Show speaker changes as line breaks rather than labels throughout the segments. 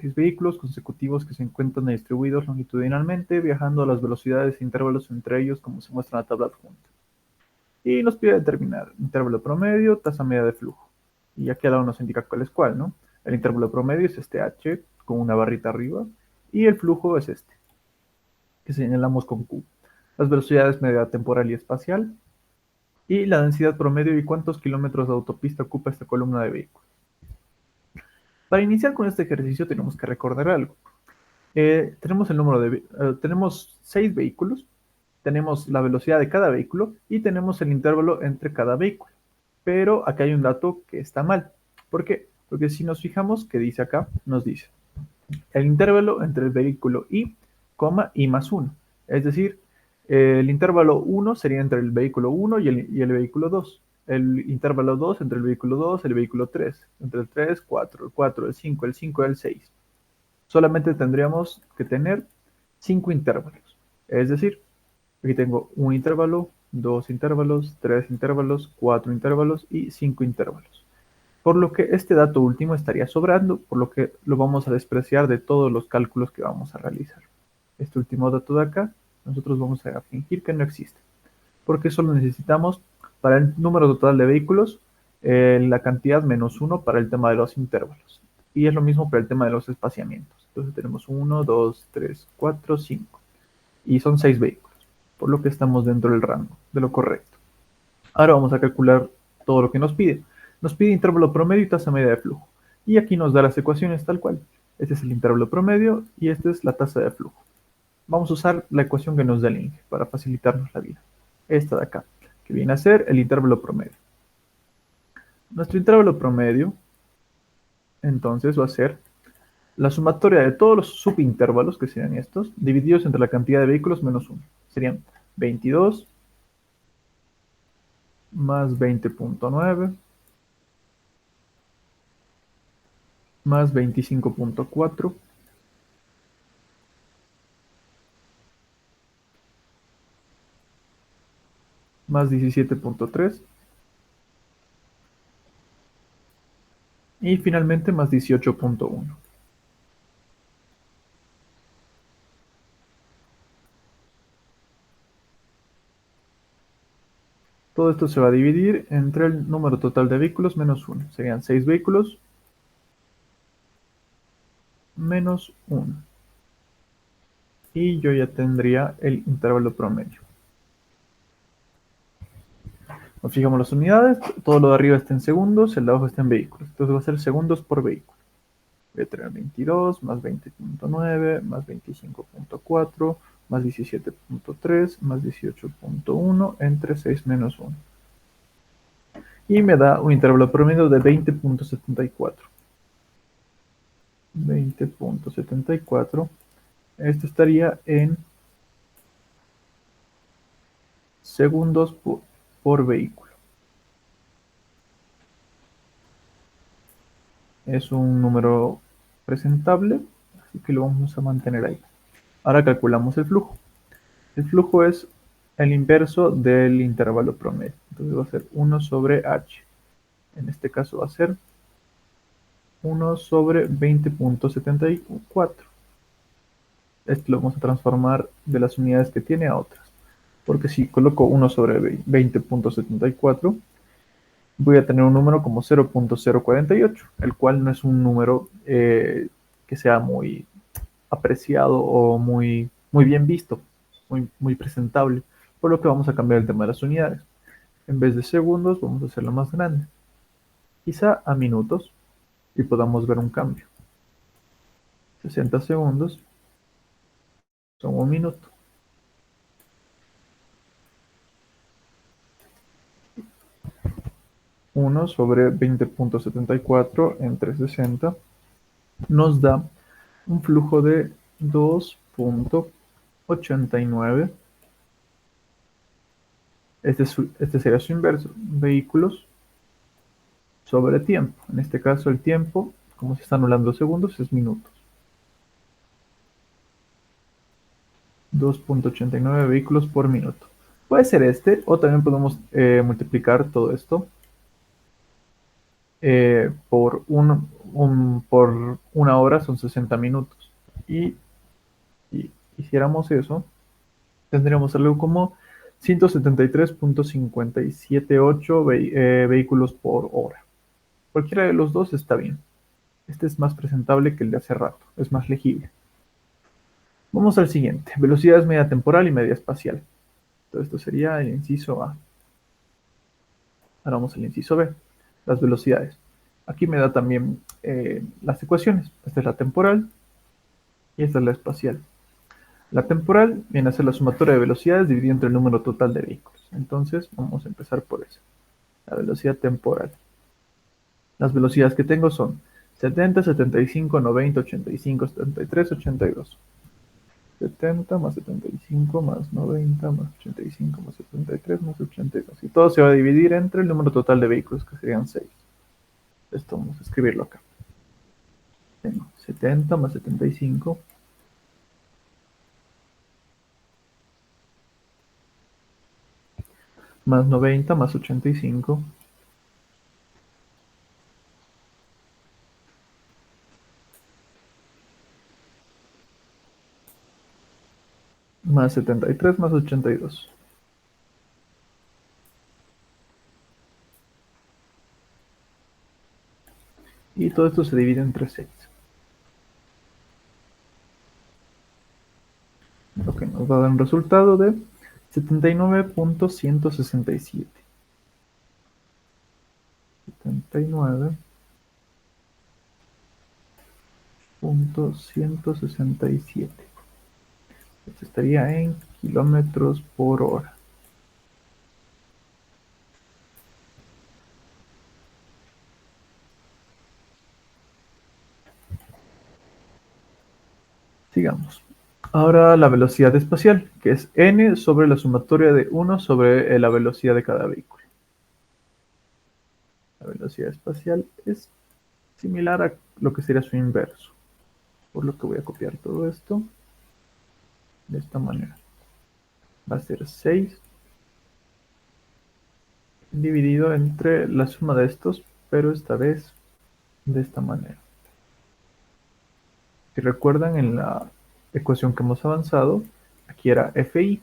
6 vehículos consecutivos que se encuentran distribuidos longitudinalmente, viajando a las velocidades e intervalos entre ellos como se muestra en la tabla adjunta. Y nos pide determinar intervalo promedio, tasa media de flujo. Y aquí al lado nos indica cuál es cuál, ¿no? El intervalo promedio es este H con una barrita arriba y el flujo es este, que señalamos con Q. Las velocidades media temporal y espacial y la densidad promedio y cuántos kilómetros de autopista ocupa esta columna de vehículos. Para iniciar con este ejercicio tenemos que recordar algo. Tenemos 6 vehículos, tenemos la velocidad de cada vehículo y tenemos el intervalo entre cada vehículo. Pero acá hay un dato que está mal. ¿Por qué? Porque si nos fijamos, que dice acá, nos dice el intervalo entre el vehículo y, y más 1. Es decir, el intervalo 1 sería entre el vehículo 1 y el vehículo 2. El intervalo 2 entre el vehículo 2 y el vehículo 3. Entre el 3, 4, el 4, el 5, el 5 y el 6. Solamente tendríamos que tener 5 intervalos. Es decir, aquí tengo un intervalo, 2 intervalos, 3 intervalos, 4 intervalos y 5 intervalos. Por lo que este dato último estaría sobrando, por lo que lo vamos a despreciar de todos los cálculos que vamos a realizar. Este último dato de acá, nosotros vamos a fingir que no existe, porque solo necesitamos para el número total de vehículos la cantidad menos 1 para el tema de los intervalos. Y es lo mismo para el tema de los espaciamientos. Entonces tenemos 1, 2, 3, 4, 5. Y son 6 vehículos, por lo que estamos dentro del rango, de lo correcto. Ahora vamos a calcular todo lo que nos pide. Nos pide intervalo promedio y tasa media de flujo. Y aquí nos da las ecuaciones tal cual. Este es el intervalo promedio y esta es la tasa de flujo. Vamos a usar la ecuación que nos da el INGE para facilitarnos la vida. Esta de acá, que viene a ser el intervalo promedio. Nuestro intervalo promedio, entonces, va a ser la sumatoria de todos los subintervalos, que serían estos, divididos entre la cantidad de vehículos menos 1. Serían 22 más 20.9 más 25.4 más 17.3 y finalmente más 18.1. Todo esto se va a dividir entre el número total de vehículos menos 1. Serían 6 vehículos menos 1. Y yo ya tendría el intervalo promedio. Nos fijamos las unidades, todo lo de arriba está en segundos, el de abajo está en vehículos. Entonces va a ser segundos por vehículo. Voy a tener 22 más 20.9 más 25.4 más 17.3 más 18.1 entre 6 menos 1. Y me da un intervalo promedio de 20.74. 20.74. Esto estaría en segundos por vehículo. Es un número presentable, así que lo vamos a mantener ahí. Ahora calculamos el flujo. El flujo es el inverso del intervalo promedio. Entonces va a ser 1 sobre h. En este caso va a ser 1 sobre 20.74. Esto lo vamos a transformar de las unidades que tiene a otras. Porque si coloco 1 sobre 20.74, voy a tener un número como 0.048, el cual no es un número que sea muy apreciado o muy bien visto, muy presentable, por lo que vamos a cambiar el tema de las unidades. En vez de segundos, vamos a hacerlo más grande, quizá a minutos, y podamos ver un cambio. 60 segundos son un minuto. Uno sobre 20.74 entre 60 nos da un flujo de 2.89. Este sería su inverso, vehículos sobre tiempo. En este caso el tiempo, como se está anulando segundos, es minutos. 2.89 vehículos por minuto. Puede ser este, o también podemos multiplicar todo esto por por una hora son 60 minutos. Y si hiciéramos eso, tendríamos algo como 173.578 vehículos por hora. Cualquiera de los dos está bien. Este es más presentable que el de hace rato, es más legible. Vamos al siguiente, velocidades media temporal y media espacial. Todo esto sería el inciso A. Ahora vamos al inciso B, las velocidades. Aquí me da también las ecuaciones. Esta es la temporal y esta es la espacial. La temporal viene a ser la sumatoria de velocidades dividida entre el número total de vehículos. Entonces vamos a empezar por eso. La velocidad temporal. Las velocidades que tengo son 70, 75, 90, 85, 73, 82. 70 más 75 más 90 más 85 más 73 más 82. Y todo se va a dividir entre el número total de vehículos, que serían 6. Esto vamos a escribirlo acá. Tengo 70 más 75 más 90 más 85 más 73 más 82. Y todo esto se divide entre 6. Lo que nos va a dar un resultado de 79.167. 79.167. Esto estaría en kilómetros por hora. Sigamos. Ahora la velocidad espacial, que es n sobre la sumatoria de 1 sobre la velocidad de cada vehículo. La velocidad espacial es similar a lo que sería su inverso. Por lo que voy a copiar todo esto de esta manera. Va a ser 6 dividido entre la suma de estos, pero esta vez de esta manera. Si recuerdan, en la ecuación que hemos avanzado, aquí era FI.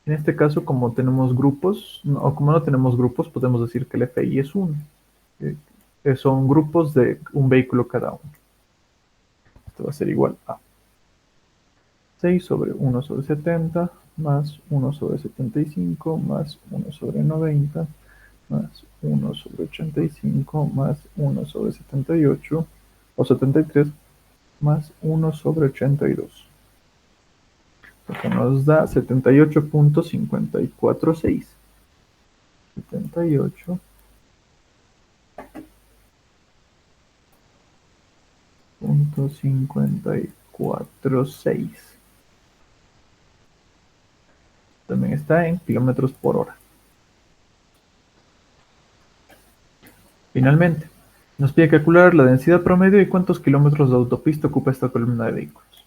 En este caso, como tenemos grupos, o como no tenemos grupos, podemos decir que el FI es 1. Son grupos de un vehículo cada uno. Esto va a ser igual a 6 sobre 1 sobre 70 más 1 sobre 75 más 1 sobre 90 más 1 sobre 85 más 1 sobre 78 o 73 más 1 sobre 82. Lo que nos da 78.546. 78.546. También está en kilómetros por hora. Finalmente, nos pide calcular la densidad promedio y cuántos kilómetros de autopista ocupa esta columna de vehículos.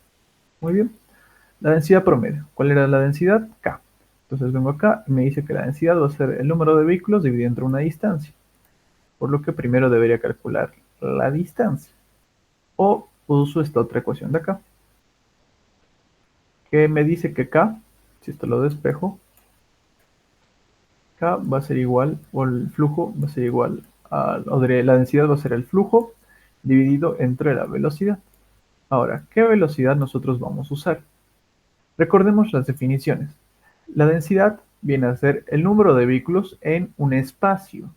Muy bien. La densidad promedio. ¿Cuál era la densidad? K. Entonces vengo acá y me dice que la densidad va a ser el número de vehículos dividido entre una distancia. Por lo que primero debería calcular la distancia. O uso esta otra ecuación de acá, que me dice que K, si esto lo despejo, K va a ser igual, o el flujo va a ser igual, o la densidad va a ser el flujo dividido entre la velocidad. Ahora, ¿qué velocidad nosotros vamos a usar? Recordemos las definiciones. La densidad viene a ser el número de vehículos en un espacio,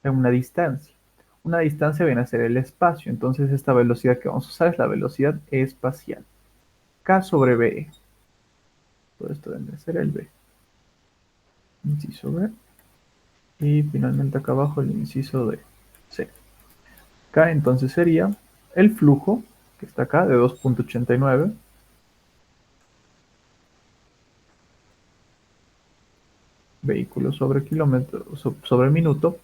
en una distancia. Una distancia viene a ser el espacio, entonces esta velocidad que vamos a usar es la velocidad espacial. K sobre B. Todo esto debe ser el B. Inciso B. Y finalmente acá abajo el inciso de C. K entonces sería el flujo, que está acá, de 2.89. Vehículos sobre kilómetro, sobre minuto,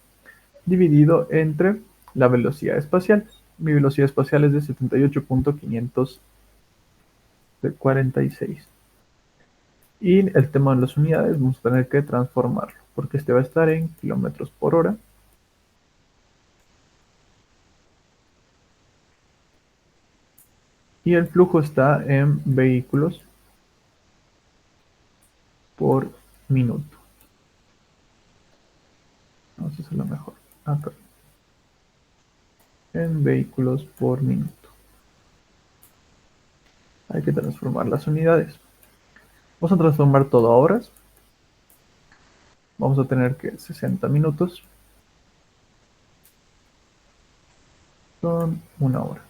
dividido entre la velocidad espacial. Mi velocidad espacial es de 78.546. Y el tema de las unidades vamos a tener que transformarlo, porque este va a estar en kilómetros por hora. y el flujo está en vehículos por minuto. Vamos a hacerlo mejor. Acá. En vehículos por minuto. Hay que transformar las unidades. Vamos a transformar todo a horas. Vamos a tener que 60 minutos son una hora.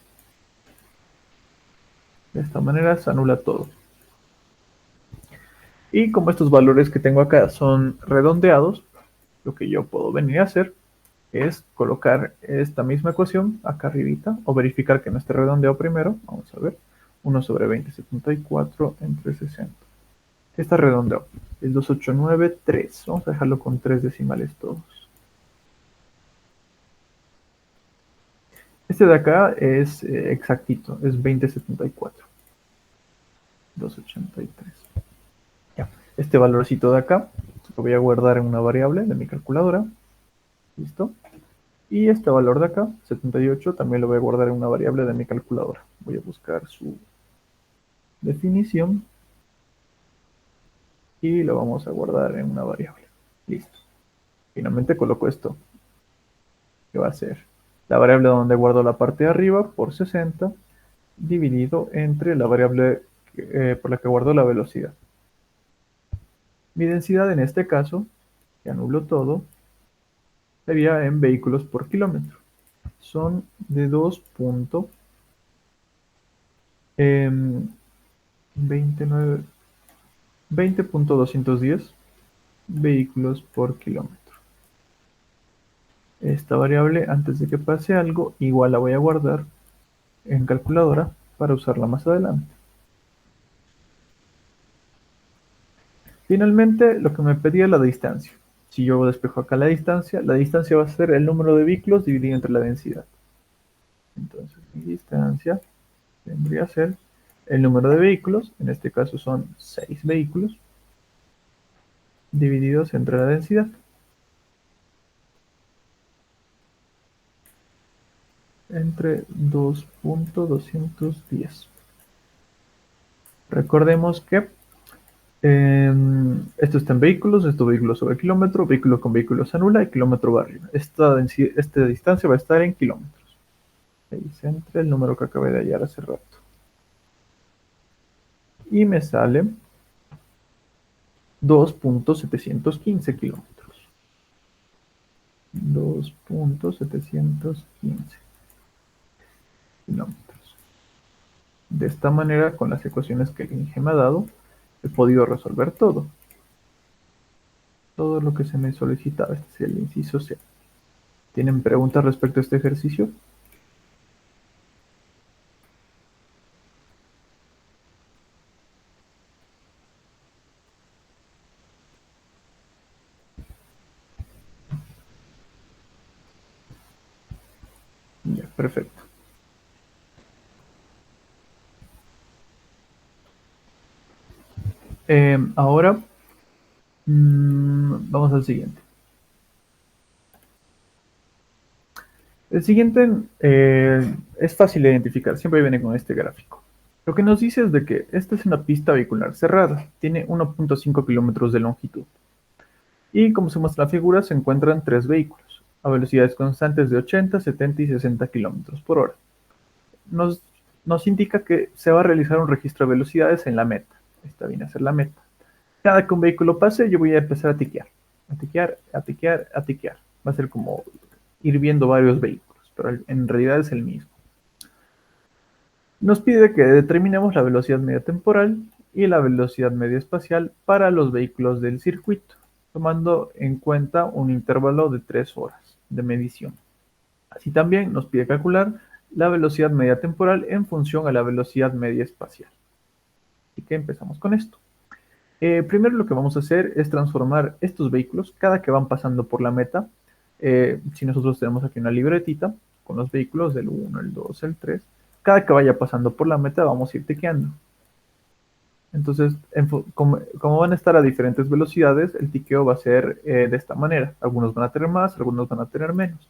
De esta manera se anula todo. Y como estos valores que tengo acá son redondeados, lo que yo puedo venir a hacer es colocar esta misma ecuación acá arribita, o verificar que no esté redondeado primero. Vamos a ver. 1/2074 entre 60. Está redondeado. Es 2893. Vamos a dejarlo con 3 decimales todos. Este de acá es exactito, es 2074. 283. Ya. Este valorcito de acá lo voy a guardar en una variable de mi calculadora. Listo. Y este valor de acá, 78, también lo voy a guardar en una variable de mi calculadora. Voy a buscar su definición y lo vamos a guardar en una variable. Listo. Finalmente coloco esto, que va a ser la variable donde guardo la parte de arriba por 60 dividido entre la variable por la que guardo la velocidad. Mi densidad en este caso, que anulo todo, sería en vehículos por kilómetro. Son de 20.210 vehículos por kilómetro. Esta variable, antes de que pase algo, igual la voy a guardar en calculadora para usarla más adelante. Finalmente, lo que me pedía es la distancia. Si yo despejo acá la distancia va a ser el número de vehículos dividido entre la densidad. Entonces, mi distancia vendría a ser el número de vehículos, en este caso son 6 vehículos, divididos entre la densidad. Entre 2.210. Recordemos que esto está en vehículos, esto vehículos sobre kilómetro, vehículo con vehículo se anula y kilómetro va arriba. Esta distancia va a estar en kilómetros. 6 entre el número que acabé de hallar hace rato. Y me sale 2.715 kilómetros. 2.715 kilómetros. De esta manera, con las ecuaciones que el Inge me ha dado, he podido resolver todo. Todo lo que se me solicitaba. Este es el inciso C. ¿Tienen preguntas respecto a este ejercicio? Ya, perfecto. Ahora vamos al siguiente. El siguiente es fácil de identificar, siempre viene con este gráfico. Lo que nos dice es de que esta es una pista vehicular cerrada, tiene 1.5 kilómetros de longitud. Y como se muestra en la figura, se encuentran 3 vehículos, a velocidades constantes de 80, 70 y 60 kilómetros por hora. Nos indica que se va a realizar un registro de velocidades en la meta. Esta viene a ser la meta. Cada que un vehículo pase, yo voy a empezar a tiquear. A tiquear, a tiquear, a tiquear. Va a ser como ir viendo varios vehículos, pero en realidad es el mismo. Nos pide que determinemos la velocidad media temporal y la velocidad media espacial para los vehículos del circuito, tomando en cuenta un intervalo de 3 horas de medición. Así también nos pide calcular la velocidad media temporal en función a la velocidad media espacial. Así que empezamos con esto. Primero lo que vamos a hacer es transformar estos vehículos cada que van pasando por la meta. Si nosotros tenemos aquí una libretita con los vehículos del 1, el 2, el 3, cada que vaya pasando por la meta vamos a ir tiqueando. Entonces, como van a estar a diferentes velocidades, el tiqueo va a ser de esta manera. Algunos van a tener más, algunos van a tener menos.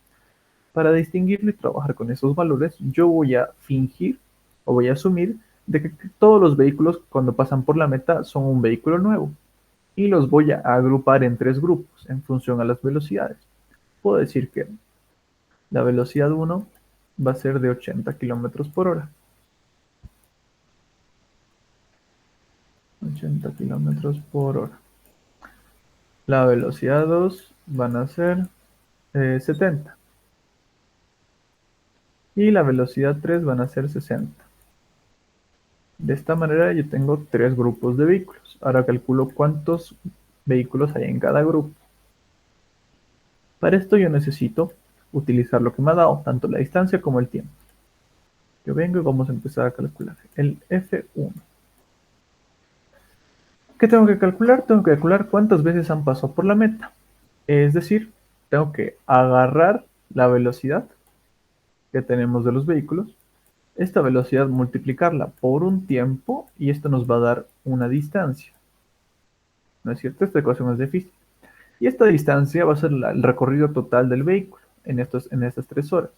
Para distinguirlo y trabajar con esos valores, yo voy a fingir o voy a asumir de que todos los vehículos cuando pasan por la meta son un vehículo nuevo y los voy a agrupar en tres grupos en función a las velocidades. Puedo decir que la velocidad 1 va a ser de 80 kilómetros por hora. 80 kilómetros por hora. La velocidad 2 van a ser 70. Y la velocidad 3 van a ser 60. De esta manera yo tengo tres grupos de vehículos. Ahora calculo cuántos vehículos hay en cada grupo. Para esto yo necesito utilizar lo que me ha dado, tanto la distancia como el tiempo. Yo vengo y vamos a empezar a calcular el F1. ¿Qué tengo que calcular? Tengo que calcular cuántas veces han pasado por la meta. Es decir, tengo que agarrar la velocidad que tenemos de los vehículos, esta velocidad multiplicarla por un tiempo y esto nos va a dar una distancia. ¿No es cierto? Esta ecuación es de física. Y esta distancia va a ser el recorrido total del vehículo en estas 3 horas.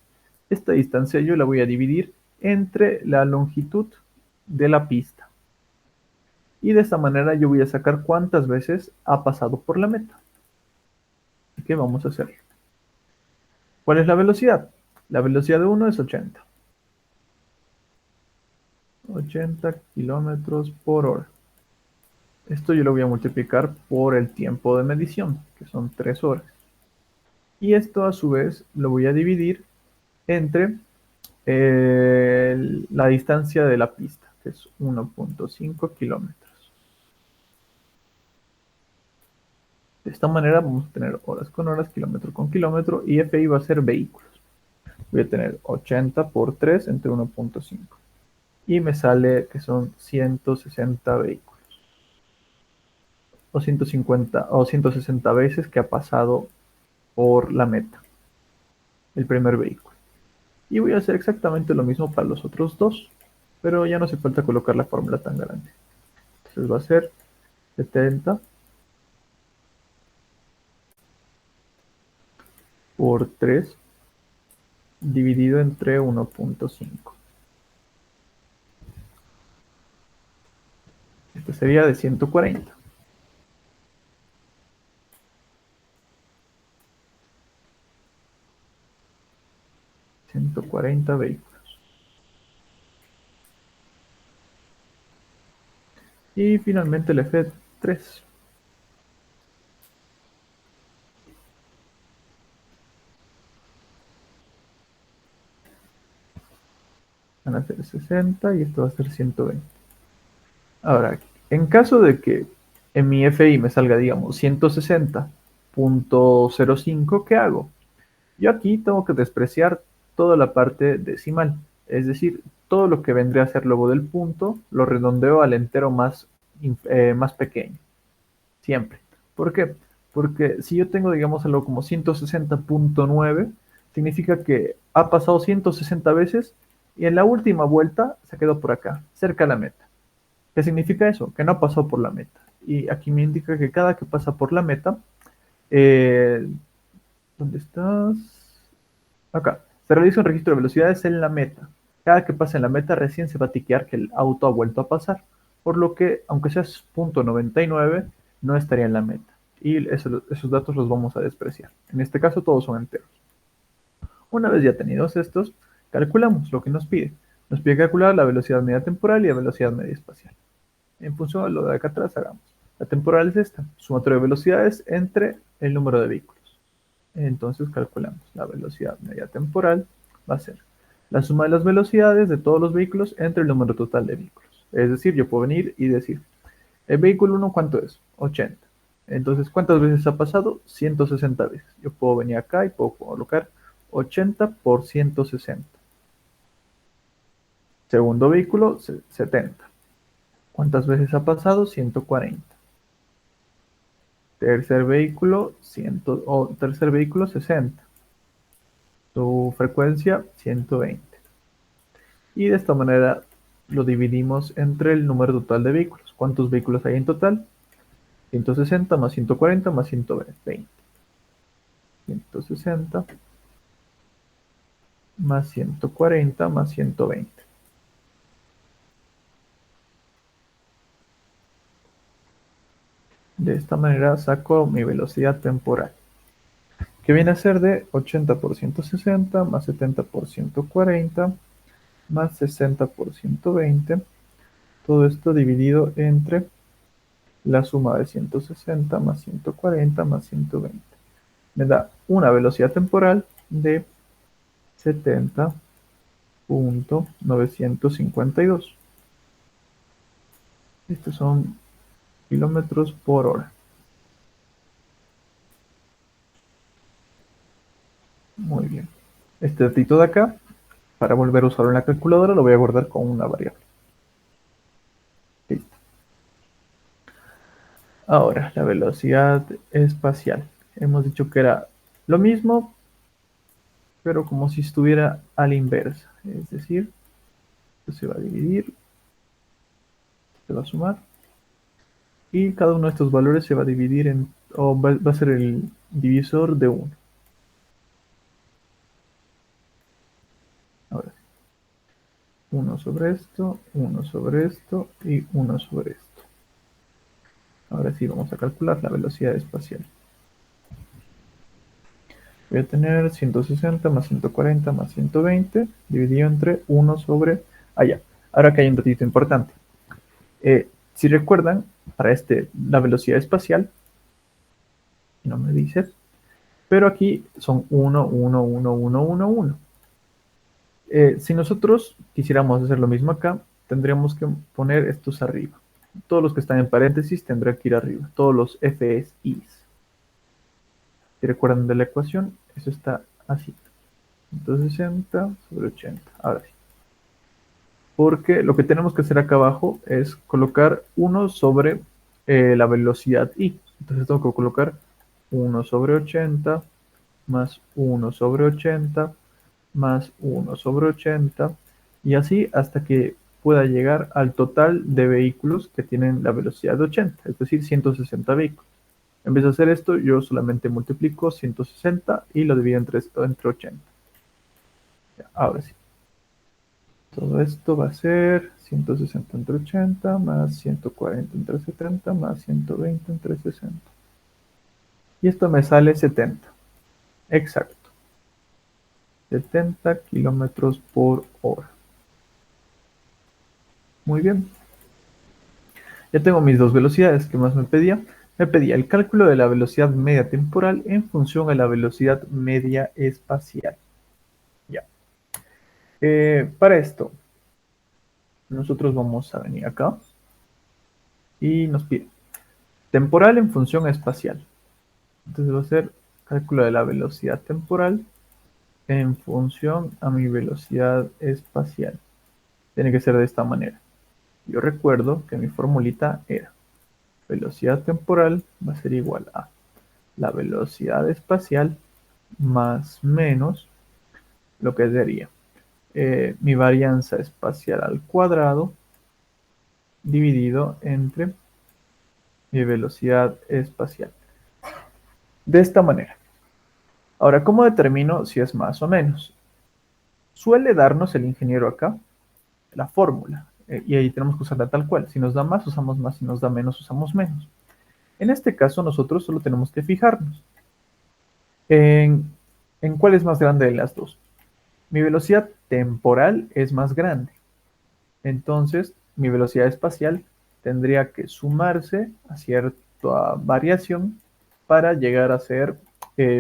Esta distancia yo la voy a dividir entre la longitud de la pista. Y de esta manera yo voy a sacar cuántas veces ha pasado por la meta. Así que vamos a hacerlo. ¿Cuál es la velocidad? La velocidad de 1 es 80. 80 kilómetros por hora. Esto yo lo voy a multiplicar por el tiempo de medición, que son 3 horas. Y esto a su vez lo voy a dividir entre la distancia de la pista, que es 1.5 kilómetros. De esta manera vamos a tener horas con horas, kilómetro con kilómetro, y FI va a ser vehículos. Voy a tener 80 por 3 entre 1.5. Y me sale que son 160 vehículos. O 150 o 160 veces que ha pasado por la meta el primer vehículo. Y voy a hacer exactamente lo mismo para los otros dos, pero ya no hace falta colocar la fórmula tan grande. Entonces va a ser 70 por 3 dividido entre 1.5. Este sería de 140. 140 vehículos. Y finalmente el F3. Van a ser 60 y esto va a ser 120. Ahora, en caso de que en mi FI me salga, digamos, 160.05, ¿qué hago? Yo aquí tengo que despreciar toda la parte decimal, es decir, todo lo que vendría a ser luego del punto, lo redondeo al entero más pequeño, siempre. ¿Por qué? Porque si yo tengo, digamos, algo como 160.9, significa que ha pasado 160 veces y en la última vuelta se quedó por acá, cerca de la meta. ¿Qué significa eso? Que no pasó por la meta. Y aquí me indica que cada que pasa por la meta, eh, ¿dónde estás? Acá. Se realiza un registro de velocidades en la meta. Cada que pase en la meta recién se va a tiquear que el auto ha vuelto a pasar. Por lo que, aunque sea .99, no estaría en la meta. Y esos datos los vamos a despreciar. En este caso todos son enteros. Una vez ya tenidos estos, calculamos lo que nos pide. Nos pide calcular la velocidad media temporal y la velocidad media espacial. En función de lo de acá atrás hagamos. La temporal es esta, sumatoria de velocidades entre el número de vehículos. Entonces calculamos la velocidad media temporal, va a ser la suma de las velocidades de todos los vehículos entre el número total de vehículos. Es decir, yo puedo venir y decir, el vehículo 1, ¿cuánto es? 80. Entonces, ¿cuántas veces ha pasado? 160 veces. Yo puedo venir acá y puedo colocar 80 por 160. Segundo vehículo, 70. ¿Cuántas veces ha pasado? 140. Tercer vehículo, 60. Su frecuencia, 120. Y de esta manera lo dividimos entre el número total de vehículos. ¿Cuántos vehículos hay en total? 160 más 140 más 120. 160 más 140 más 120. De esta manera saco mi velocidad temporal, que viene a ser de 80 por 160 más 70 por 140 más 60 por 120. Todo esto dividido entre la suma de 160 más 140 más 120. Me da una velocidad temporal de 70.952. Estos son kilómetros por hora. Muy bien. Este datito de acá, para volver a usarlo en la calculadora, lo voy a guardar con una variable. Listo. Ahora, la velocidad espacial. Hemos dicho que era lo mismo, pero como si estuviera a la inversa. Es decir, esto se va a dividir, se va a sumar, y cada uno de estos valores se va a dividir en, o va a ser el divisor de 1. Ahora, 1 sobre esto, 1 sobre esto y 1 sobre esto. Ahora sí, vamos a calcular la velocidad espacial. Voy a tener 160 más 140 más 120 dividido entre 1 sobre allá. Ahora que hay un datito importante. Si recuerdan, para la velocidad espacial, no me dice, pero aquí son 1, 1, 1, 1, 1, 1. Si nosotros quisiéramos hacer lo mismo acá, tendríamos que poner estos arriba. Todos los que están en paréntesis tendrán que ir arriba. Todos los Fs, Is. Si recuerdan de la ecuación, eso está así. 160 sobre 80. Ahora sí. Porque lo que tenemos que hacer acá abajo es colocar 1 sobre la velocidad I. Entonces tengo que colocar 1 sobre 80 más 1 sobre 80 más 1 sobre 80 y así hasta que pueda llegar al total de vehículos que tienen la velocidad de 80, es decir, 160 vehículos. En vez de hacer esto, yo solamente multiplico 160 y lo divido entre 80. Ahora sí. Todo esto va a ser 160 entre 80 más 140 entre 70 más 120 entre 60. Y esto me sale 70. Exacto. 70 kilómetros por hora. Muy bien. Ya tengo mis dos velocidades. ¿Qué más me pedía? Me pedía el cálculo de la velocidad media temporal en función a la velocidad media espacial. Ya. Para esto, nosotros vamos a venir acá y nos pide temporal en función espacial. Entonces va a ser cálculo de la velocidad temporal en función a mi velocidad espacial. Tiene que ser de esta manera. Yo recuerdo que mi formulita era velocidad temporal va a ser igual a la velocidad espacial más menos lo que sería mi varianza espacial al cuadrado dividido entre mi velocidad espacial. De esta manera. Ahora, ¿cómo determino si es más o menos? Suele darnos el ingeniero acá la fórmula y ahí tenemos que usarla tal cual. Si nos da más, usamos más. Si nos da menos, usamos menos. En este caso, nosotros solo tenemos que fijarnos en, en cuál es más grande de las dos. Mi velocidad temporal es más grande. Entonces, mi velocidad espacial tendría que sumarse a cierta variación para llegar a ser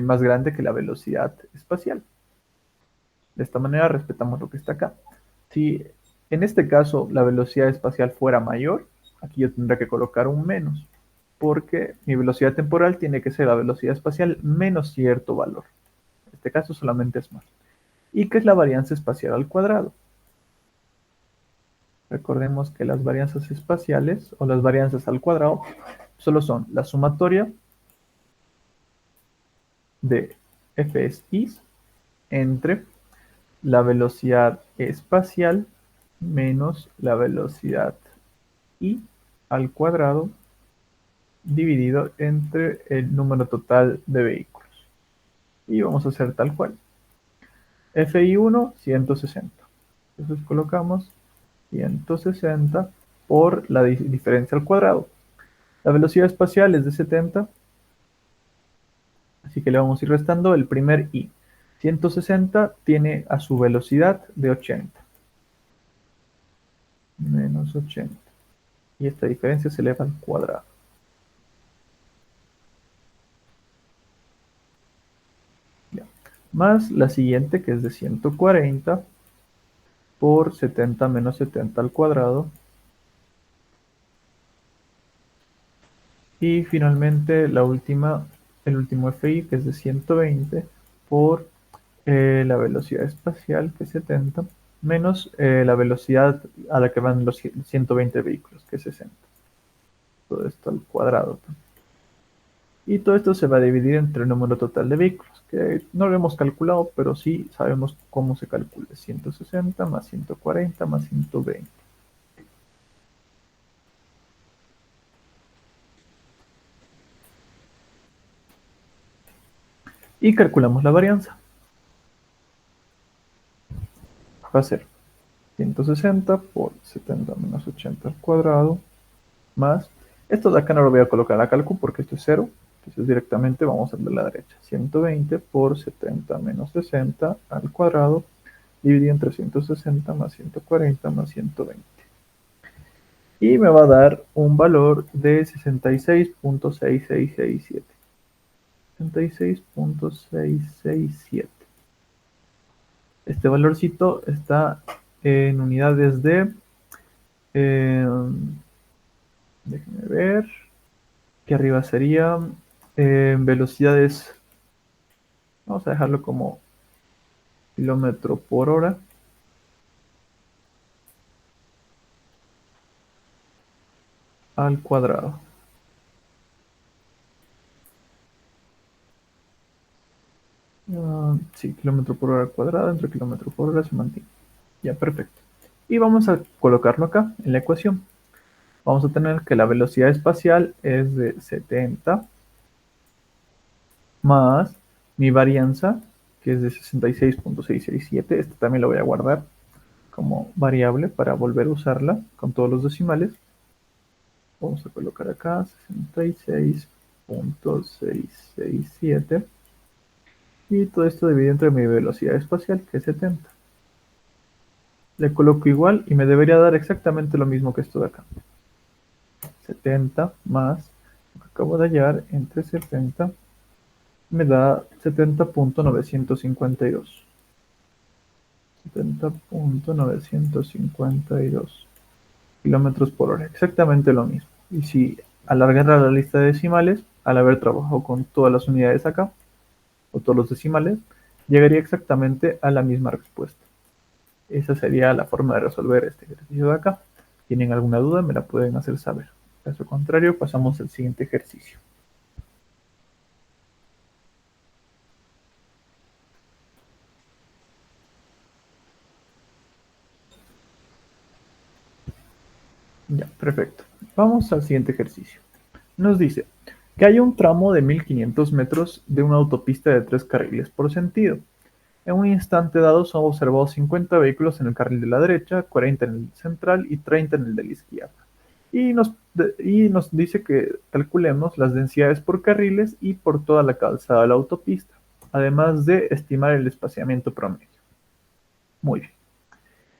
más grande que la velocidad espacial. De esta manera respetamos lo que está acá. Si en este caso la velocidad espacial fuera mayor, aquí yo tendría que colocar un menos, porque mi velocidad temporal tiene que ser la velocidad espacial menos cierto valor. En este caso solamente es más. ¿Y qué es la varianza espacial al cuadrado? Recordemos que las varianzas espaciales o las varianzas al cuadrado solo son la sumatoria de Fs entre la velocidad espacial menos la velocidad I al cuadrado dividido entre el número total de vehículos. Y vamos a hacer tal cual. Fi1, 160. Entonces colocamos 160 por la diferencia al cuadrado. La velocidad espacial es de 70, así que le vamos a ir restando el primer i. 160 tiene a su velocidad de 80, menos 80. Y esta diferencia se eleva al cuadrado. Ya. Más la siguiente, que es de 140 por 70 menos 70 al cuadrado. Y finalmente la última, el último FI, que es de 120 por la velocidad espacial, que es 70, menos la velocidad a la que van los 120 vehículos, que es 60. Todo esto al cuadrado. Y todo esto se va a dividir entre el número total de vehículos, que no lo hemos calculado, pero sí sabemos cómo se calcula. 160 más 140 más 120. Y calculamos la varianza. Va a ser 160 por 70 menos 80 al cuadrado, más, esto de acá no lo voy a colocar a la calcu porque esto es 0, entonces directamente vamos al de la derecha, 120 por 70 menos 60 al cuadrado, dividido entre 160 más 140 más 120. Y me va a dar un valor de 66.6667. 66.667. Este valorcito está en unidades de... Eh, déjenme ver. Que arriba sería velocidades. Vamos a dejarlo como kilómetro por hora. Al cuadrado. Sí, kilómetro por hora al cuadrado entre kilómetro por hora se mantiene. Ya, perfecto. Y vamos a colocarlo acá en la ecuación. Vamos a tener que la velocidad espacial es de 70 más mi varianza, que es de 66.667. Esta también lo voy a guardar como variable para volver a usarla con todos los decimales. Vamos a colocar acá 66.667. Y todo esto dividido entre mi velocidad espacial, que es 70. Le coloco igual y me debería dar exactamente lo mismo que esto de acá. 70 más lo que acabo de hallar entre 70 me da 70.952. 70.952 kilómetros por hora. Exactamente lo mismo. Y si alargara la lista de decimales, al haber trabajado con todas las unidades acá, o todos los decimales, llegaría exactamente a la misma respuesta. Esa sería la forma de resolver este ejercicio de acá. ¿Tienen alguna duda? Me la pueden hacer saber. Caso contrario, pasamos al siguiente ejercicio. Ya, perfecto. Vamos al siguiente ejercicio. Nos dice que hay un tramo de 1500 metros de una autopista de 3 carriles por sentido. En un instante dado son observados 50 vehículos en el carril de la derecha, 40 en el central y 30 en el de la izquierda. Y nos dice que calculemos las densidades por carriles y por toda la calzada de la autopista, además de estimar el espaciamiento promedio. Muy bien.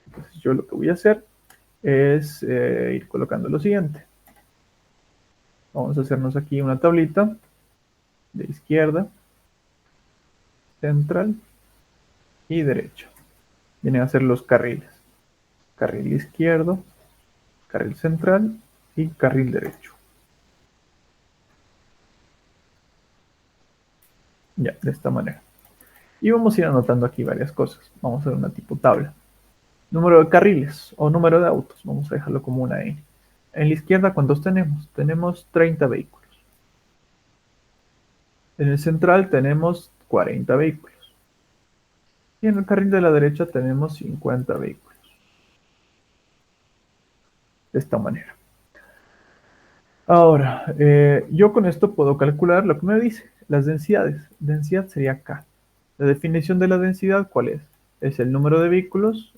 Entonces yo lo que voy a hacer es ir colocando lo siguiente. Vamos a hacernos aquí una tablita de izquierda, central y derecho. Vienen a ser los carriles. Carril izquierdo, carril central y carril derecho. Ya, de esta manera. Y vamos a ir anotando aquí varias cosas. Vamos a hacer una tipo tabla. Número de carriles o número de autos. Vamos a dejarlo como una N. En la izquierda, ¿cuántos tenemos? Tenemos 30 vehículos. En el central tenemos 40 vehículos. Y en el carril de la derecha tenemos 50 vehículos. De esta manera. Ahora, yo con esto puedo calcular lo que me dice, las densidades. Densidad sería K. La definición de la densidad, ¿cuál es? Es el número de vehículos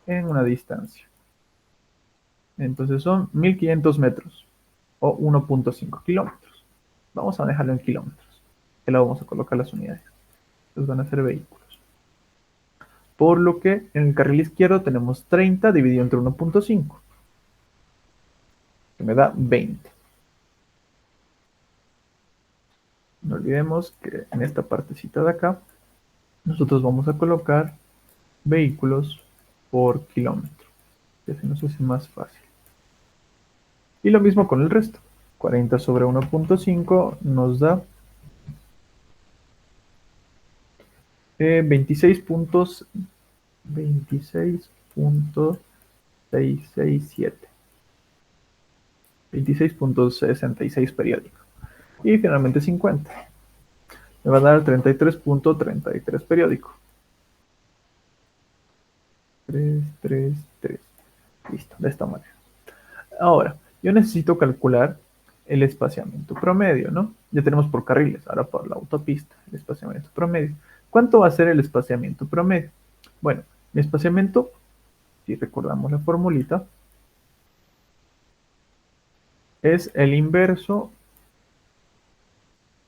en una distancia. Entonces son 1500 metros. o 1.5 kilómetros. Vamos a dejarlo en kilómetros, que le vamos a colocar las unidades. Entonces van a ser vehículos. Por lo que en el carril izquierdo tenemos 30 dividido entre 1.5, que me da 20. No olvidemos que en esta partecita de acá, nosotros vamos a colocar vehículos por kilómetro, que se nos hace más fácil. Y lo mismo con el resto. 40 sobre 1.5 nos da 26.667. 26.66 periódico. Y finalmente 50. Me va a dar 33.33 periódico. 333. Listo, de esta manera. Ahora, yo necesito calcular el espaciamiento promedio, ¿no? Ya tenemos por carriles, ahora por la autopista, el espaciamiento promedio. ¿Cuánto va a ser el espaciamiento promedio? Bueno, mi espaciamiento, si recordamos la formulita, es el inverso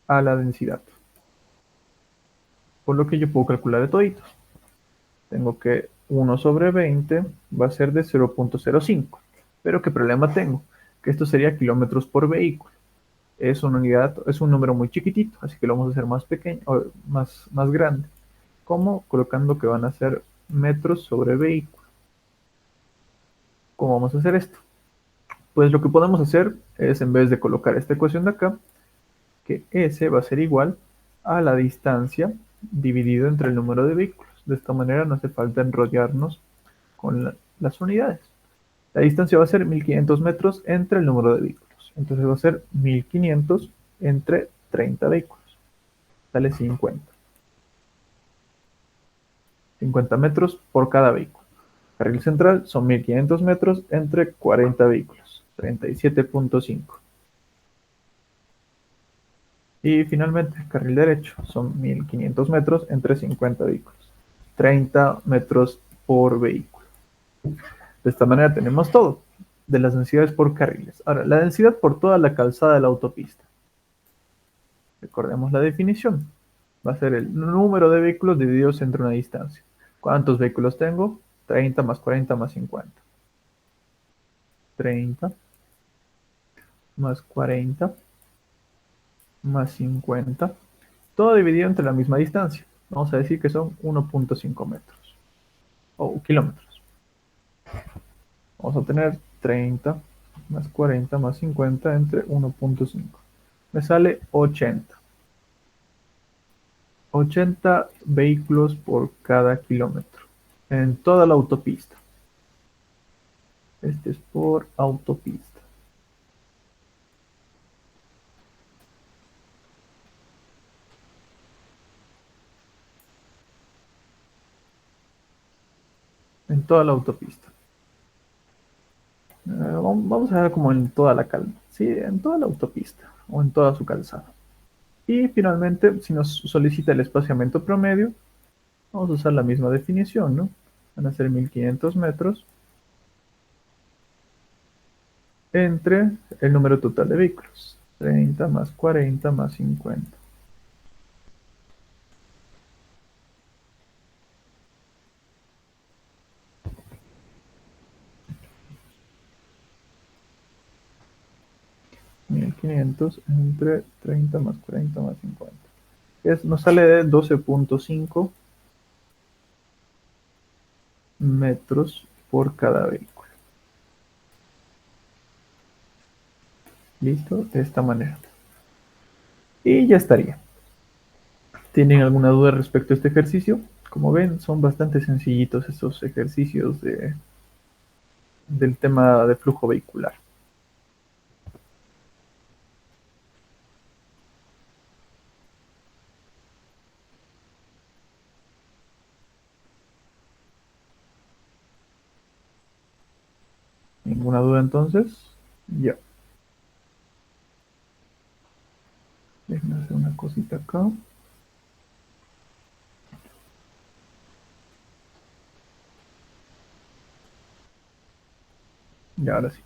a la densidad. Por lo que yo puedo calcular de toditos. Tengo que 1 sobre 20 va a ser de 0.05. Pero ¿qué problema tengo? Que esto sería kilómetros por vehículo. Es una unidad, es un número muy chiquitito, así que lo vamos a hacer más pequeño, o más grande. ¿Cómo? Colocando que van a ser metros sobre vehículo. ¿Cómo vamos a hacer esto? Pues lo que podemos hacer es, en vez de colocar esta ecuación de acá, que S va a ser igual a la distancia dividido entre el número de vehículos. De esta manera no hace falta enrollarnos con las unidades. La distancia va a ser 1500 metros entre el número de vehículos. Entonces va a ser 1500 entre 30 vehículos. Sale 50. 50 metros por cada vehículo. Carril central son 1500 metros entre 40 vehículos. 37.5. Y finalmente, carril derecho son 1500 metros entre 50 vehículos. 30 metros por vehículo. De esta manera tenemos todo de las densidades por carriles. Ahora, la densidad por toda la calzada de la autopista. Recordemos la definición. Va a ser el número de vehículos divididos entre una distancia. ¿Cuántos vehículos tengo? 30 más 40 más 50. 30 más 40 más 50. Todo dividido entre la misma distancia. Vamos a decir que son 1.5 metros. O kilómetros. Vamos a tener 30 más 40 más 50 entre 1.5. Me sale 80. 80 vehículos por cada kilómetro. En toda la autopista. Este es por autopista. En toda la autopista. Vamos a ver como en toda la calma. Sí, en toda la autopista o en toda su calzada. Y finalmente, si nos solicita el espaciamiento promedio, vamos a usar la misma definición, ¿no? Van a ser 1500 metros entre el número total de vehículos. 30 más 40 más 50. 1500 entre 30 más 40 más 50. Nos sale de 12.5 metros por cada vehículo. ¿Listo? De esta manera. Y ya estaría. ¿Tienen alguna duda respecto a este ejercicio? Como ven, son bastante sencillitos estos ejercicios del tema de flujo vehicular. ¿Ninguna duda entonces? Ya. Déjenme hacer una cosita acá. Y ahora sí.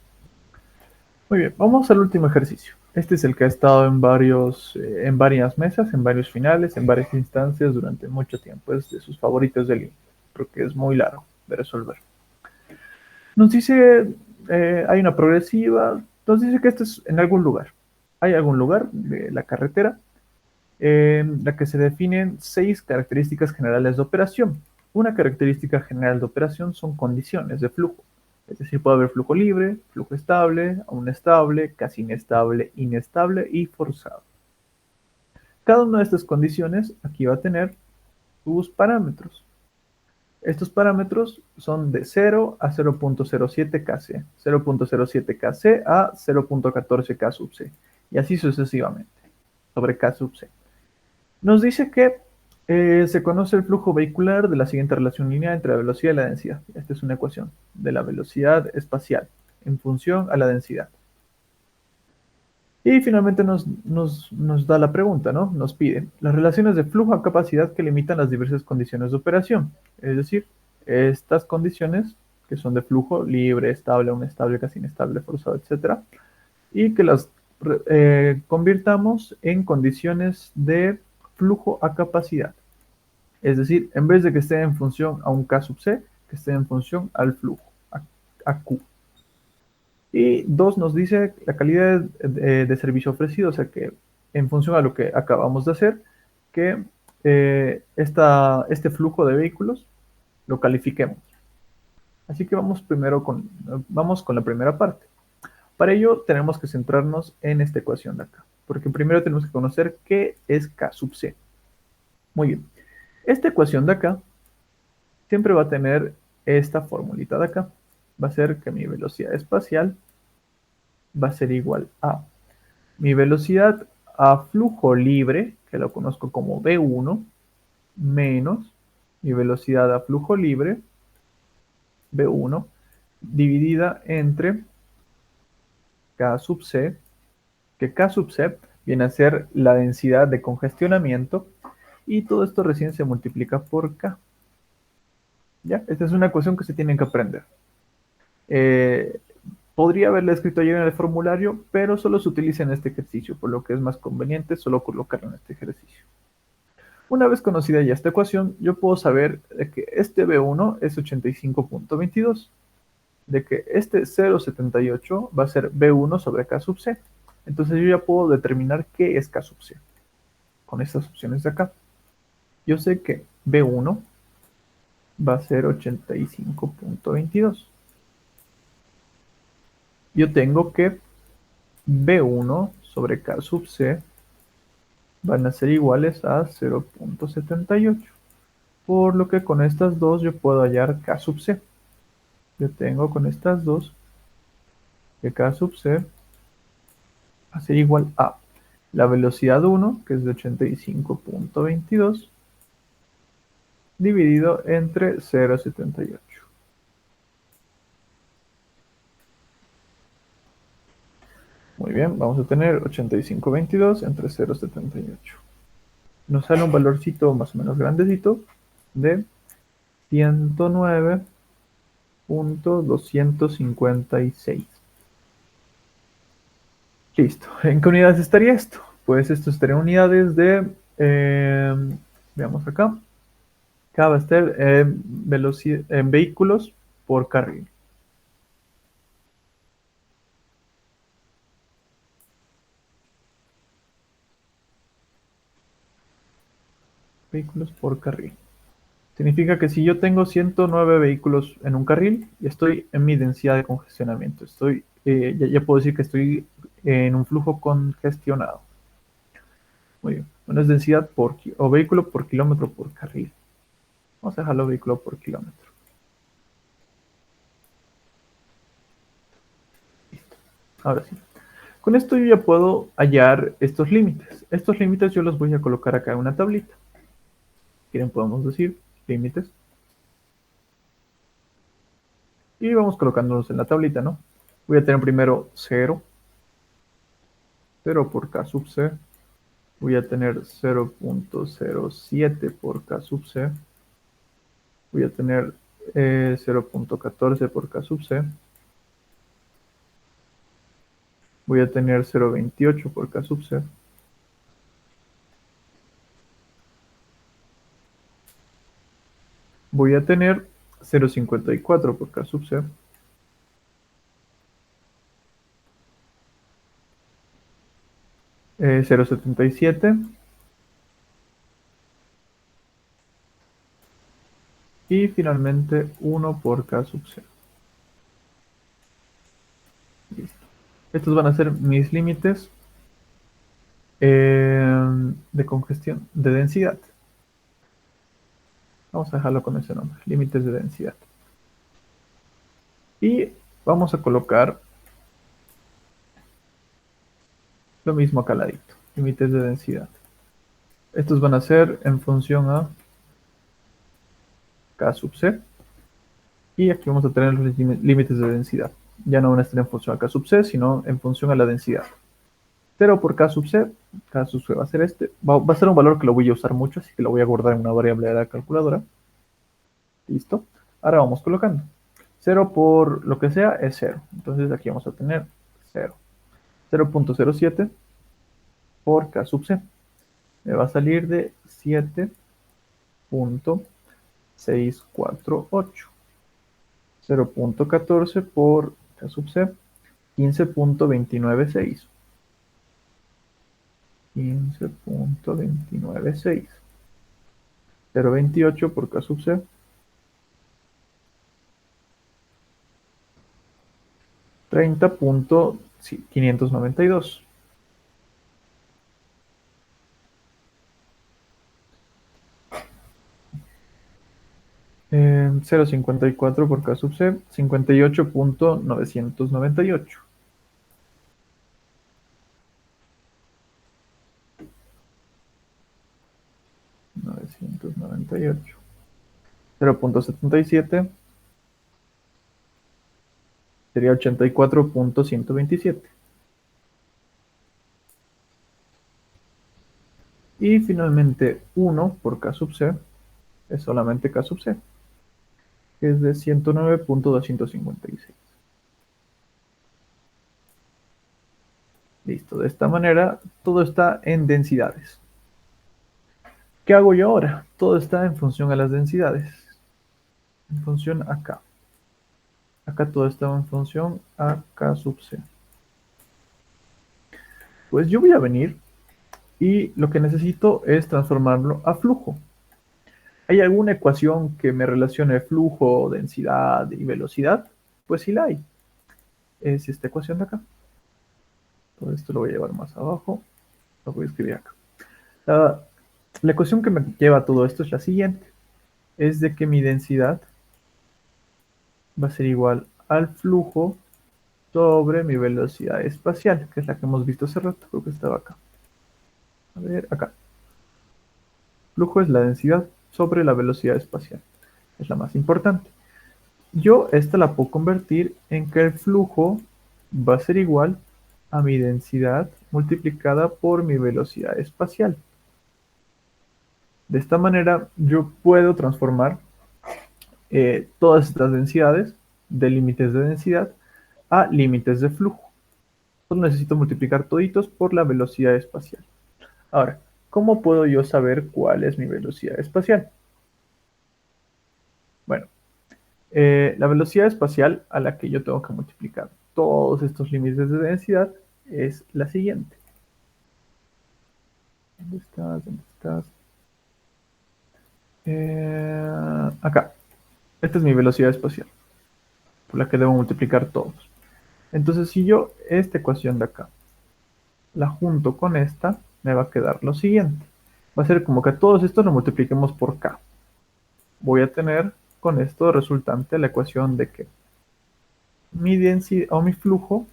Muy bien, vamos al último ejercicio. Este es el que ha estado en varias mesas, en varios finales, en varias instancias durante mucho tiempo. Es de sus favoritos del libro, porque es muy largo de resolver. Nos dice, hay una progresiva, nos dice que esto es en algún lugar. Hay algún lugar de la carretera en la que se definen 6 características generales de operación. Una característica general de operación son condiciones de flujo. Es decir, puede haber flujo libre, flujo estable, aún estable, casi inestable, inestable y forzado. Cada una de estas condiciones aquí va a tener sus parámetros. Estos parámetros son de 0 a 0.07 kc, 0.07 kc a 0.14 k sub c, y así sucesivamente, sobre k sub c. Nos dice que se conoce el flujo vehicular de la siguiente relación lineal entre la velocidad y la densidad. Esta es una ecuación de la velocidad espacial en función a la densidad. Y finalmente nos da la pregunta, ¿no? Nos pide las relaciones de flujo a capacidad que limitan las diversas condiciones de operación. Es decir, estas condiciones que son de flujo libre, estable, inestable, casi inestable, forzado, etcétera, y que las convirtamos en condiciones de flujo a capacidad. Es decir, en vez de que esté en función a un K sub C, que esté en función al flujo, a Q. Y 2 nos dice la calidad de servicio ofrecido, o sea que en función a lo que acabamos de hacer, que este flujo de vehículos lo califiquemos. Así que vamos con la primera parte. Para ello tenemos que centrarnos en esta ecuación de acá, porque primero tenemos que conocer qué es K sub C. Muy bien, esta ecuación de acá siempre va a tener esta formulita de acá. Va a ser que mi velocidad espacial va a ser igual a mi velocidad a flujo libre, que lo conozco como V1, menos mi velocidad a flujo libre, V1, dividida entre K sub C, que K sub C viene a ser la densidad de congestionamiento, y todo esto recién se multiplica por K. ¿Ya? Esta es una ecuación que se tienen que aprender. Eh, Podría haberla escrito ayer en el formulario, pero solo se utiliza en este ejercicio, por lo que es más conveniente solo colocarlo en este ejercicio. Una vez conocida ya esta ecuación, yo puedo saber de que este B1 es 85.22, de que este 0.78 va a ser B1 sobre K sub C. Entonces yo ya puedo determinar qué es K sub C con estas opciones de acá. Yo sé que B1 va a ser 85.22. Yo tengo que B1 sobre K sub C van a ser iguales a 0.78. Por lo que con estas dos yo puedo hallar K sub C. Yo tengo con estas dos que K sub C va a ser igual a la velocidad 1, que es de 85.22, dividido entre 0.78. Muy bien, vamos a tener 85.22 entre 0.78. Nos sale un valorcito más o menos grandecito de 109.256. Listo. ¿En qué unidades estaría esto? Pues esto estaría en unidades de, veamos acá, acá va a estar en vehículos por carril. Vehículos por carril. Significa que si yo tengo 109 vehículos en un carril, estoy en mi densidad de congestionamiento. Ya puedo decir que estoy en un flujo congestionado. Muy bien. Bueno, es densidad o vehículo por kilómetro por carril. Vamos a dejarlo vehículo por kilómetro. Listo. Ahora sí. Con esto yo ya puedo hallar estos límites. Estos límites yo los voy a colocar acá en una tablita. Si quieren podemos decir límites. Y vamos colocándolos en la tablita, ¿no? Voy a tener primero 0, 0 por K sub C. Voy a tener 0.07 por K sub C. Voy a tener 0.14 por K sub C. Voy a tener 0,28 por K sub C. Voy a tener 0,54 por K sub C. 0,77. Y finalmente 1 por K sub C. Listo. Estos van a ser mis límites de congestión, de densidad. Vamos a dejarlo con ese nombre, límites de densidad. Y vamos a colocar lo mismo acá al ladito, límites de densidad. Estos van a ser en función a K sub C. Y aquí vamos a tener los límites de densidad. Ya no van a estar en función a K sub C, sino en función a la densidad. 0 por K sub C va a ser este. Va a ser un valor que lo voy a usar mucho, así que lo voy a guardar en una variable de la calculadora. Listo. Ahora vamos colocando. 0 por lo que sea es 0. Entonces aquí vamos a tener 0. 0,07 por K sub C. Me va a salir de 7,648. 0,14 por K sub C. 15,296. 15,296. 0,28 por K sub C. 30,592. 0,54 por K sub C. 58,998. 998. 0,77 sería 84,127. Y finalmente 1 por K sub C es solamente K sub C, que es de 109,256. Listo, de esta manera todo está en densidades. ¿Qué hago yo ahora? Todo está en función a las densidades. En función a K. Acá todo está en función a K sub C. Pues yo voy a venir y lo que necesito es transformarlo a flujo. ¿Hay alguna ecuación que me relacione flujo, densidad y velocidad? Pues sí la hay. Es esta ecuación de acá. Todo esto lo voy a llevar más abajo. Lo voy a escribir acá. La ecuación que me lleva a todo esto es la siguiente. Es de que mi densidad va a ser igual al flujo sobre mi velocidad espacial, que es la que hemos visto hace rato. Creo que estaba acá. A ver, acá. Flujo es la densidad sobre la velocidad espacial. Es la más importante. Yo esta la puedo convertir en que el flujo va a ser igual a mi densidad multiplicada por mi velocidad espacial. De esta manera yo puedo transformar todas estas densidades de límites de densidad a límites de flujo. Solo necesito multiplicar toditos por la velocidad espacial. Ahora, ¿cómo puedo yo saber cuál es mi velocidad espacial? Bueno, la velocidad espacial a la que yo tengo que multiplicar todos estos límites de densidad es la siguiente. ¿Dónde estás? ¿Dónde estás? Acá. Esta es mi velocidad espacial, por la que debo multiplicar todos. Entonces, si yo esta ecuación de acá la junto con esta, me va a quedar lo siguiente. Va a ser como que a todos estos lo multipliquemos por k. Voy a tener con esto resultante la ecuación de que mi densidad o mi flujo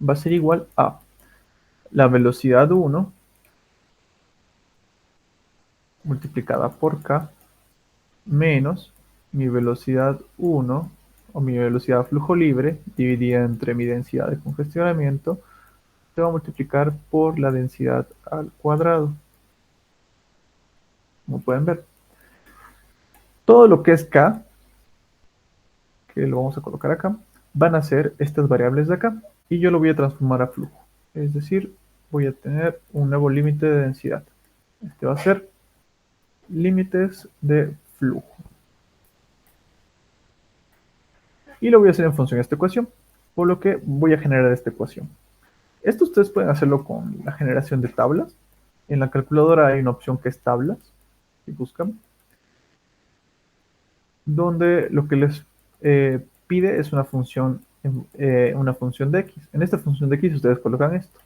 va a ser igual a la velocidad 1 multiplicada por k menos mi velocidad 1 o mi velocidad flujo libre dividida entre mi densidad de congestionamiento se va a multiplicar por la densidad al cuadrado. Como pueden ver, todo lo que es k, que lo vamos a colocar acá, van a ser estas variables de acá. y yo lo voy a transformar a flujo. Es decir, voy a tener un nuevo límite de densidad. Este va a ser límites de flujo. Y lo voy a hacer en función de esta ecuación, por lo que voy a generar esta ecuación. Esto ustedes pueden hacerlo con la generación de tablas. En la calculadora hay una opción que es tablas, si buscan, donde lo que les pide es una función de x. En esta función de x ustedes colocan esto.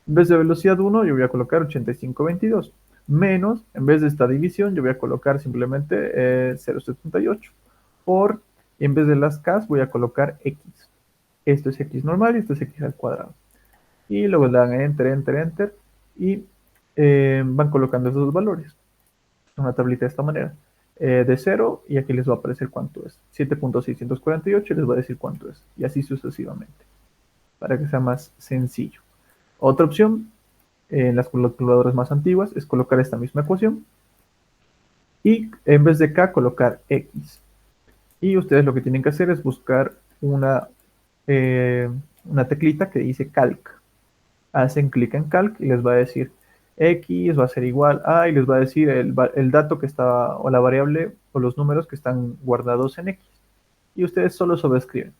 En vez de velocidad 1, yo voy a colocar 8522. Menos, en vez de esta división, yo voy a colocar simplemente 0,78. Por, y en vez de las k, voy a colocar x. Esto es x normal y esto es x al cuadrado. Y luego le dan enter, enter, enter. Y van colocando esos dos valores. Una tablita de esta manera. De 0 y aquí les va a aparecer cuánto es. 7.648 y les va a decir cuánto es. Y así sucesivamente. Para que sea más sencillo. Otra opción en las calculadoras más antiguas es colocar esta misma ecuación y en vez de k colocar x. Y ustedes lo que tienen que hacer es buscar una teclita que dice calc. Hacen clic en calc y les va a decir x va a ser igual a, y les va a decir el dato que está, o la variable, o los números que están guardados en x. Y ustedes solo sobrescriben.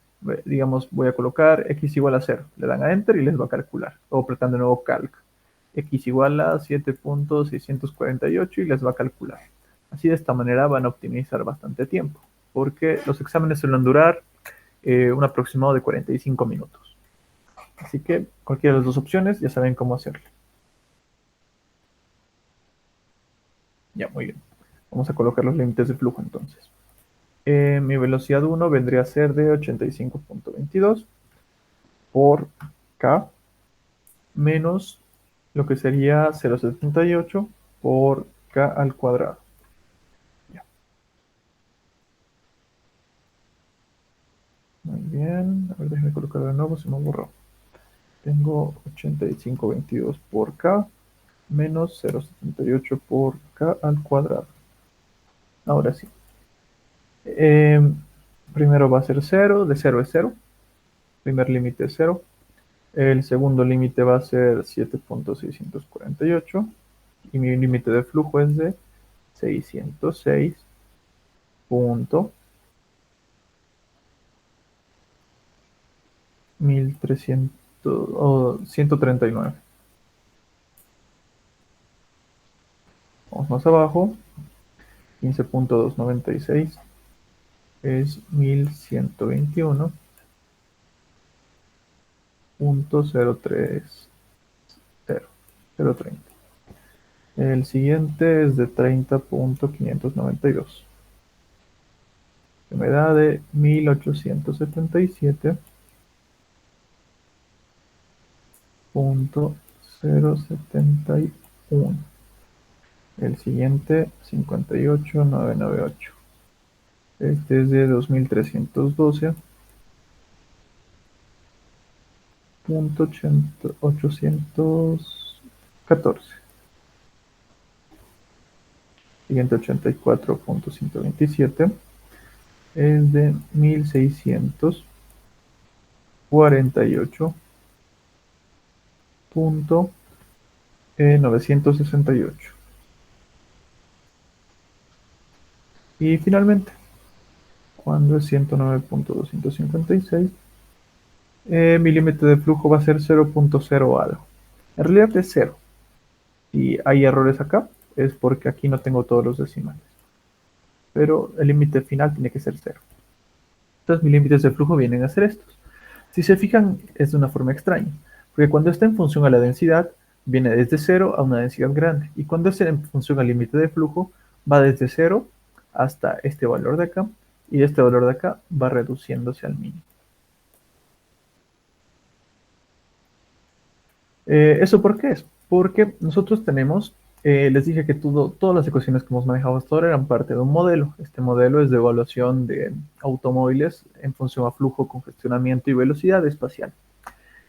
Digamos, voy a colocar x igual a 0. Le dan a enter y les va a calcular. O apretan de nuevo calc. X igual a 7.648 y les va a calcular. Así de esta manera van a optimizar bastante tiempo, porque los exámenes suelen durar un aproximado de 45 minutos. Así que cualquiera de las dos opciones ya saben cómo hacerlo. Ya, muy bien. Vamos a colocar los límites de flujo entonces. Mi velocidad 1 vendría a ser de 85.22 por K menos lo que sería 0,78 por K al cuadrado. Ya. Muy bien. A ver, déjenme colocarlo de nuevo, se me borró. Tengo 85.22 por K menos 0,78 por K al cuadrado. Ahora sí. Primero va a ser 0, de 0 es 0. Primer límite es 0. El segundo límite va a ser 7.648 y mi límite de flujo es de 606.139. Vamos más abajo. 15.296 es 1121.030. El siguiente es de 30.592. Que me da de 1877.071. El siguiente 58.998. Este es de 2312.814. Siguiente 84.127 es de 1648.968. Y finalmente, cuando es 109.256, mi límite de flujo va a ser 0.0 algo. En realidad es 0. Si hay errores acá, es porque aquí no tengo todos los decimales. Pero el límite final tiene que ser 0. Entonces mis límites de flujo vienen a ser estos. Si se fijan, es de una forma extraña, porque cuando está en función a la densidad, viene desde 0 a una densidad grande, y cuando está en función al límite de flujo, va desde 0 hasta este valor de acá, y este valor de acá va reduciéndose al mínimo. ¿Eso por qué es? Porque nosotros tenemos, les dije que todas las ecuaciones que hemos manejado hasta ahora eran parte de un modelo. Este modelo es de evaluación de automóviles en función a flujo, congestionamiento y velocidad espacial.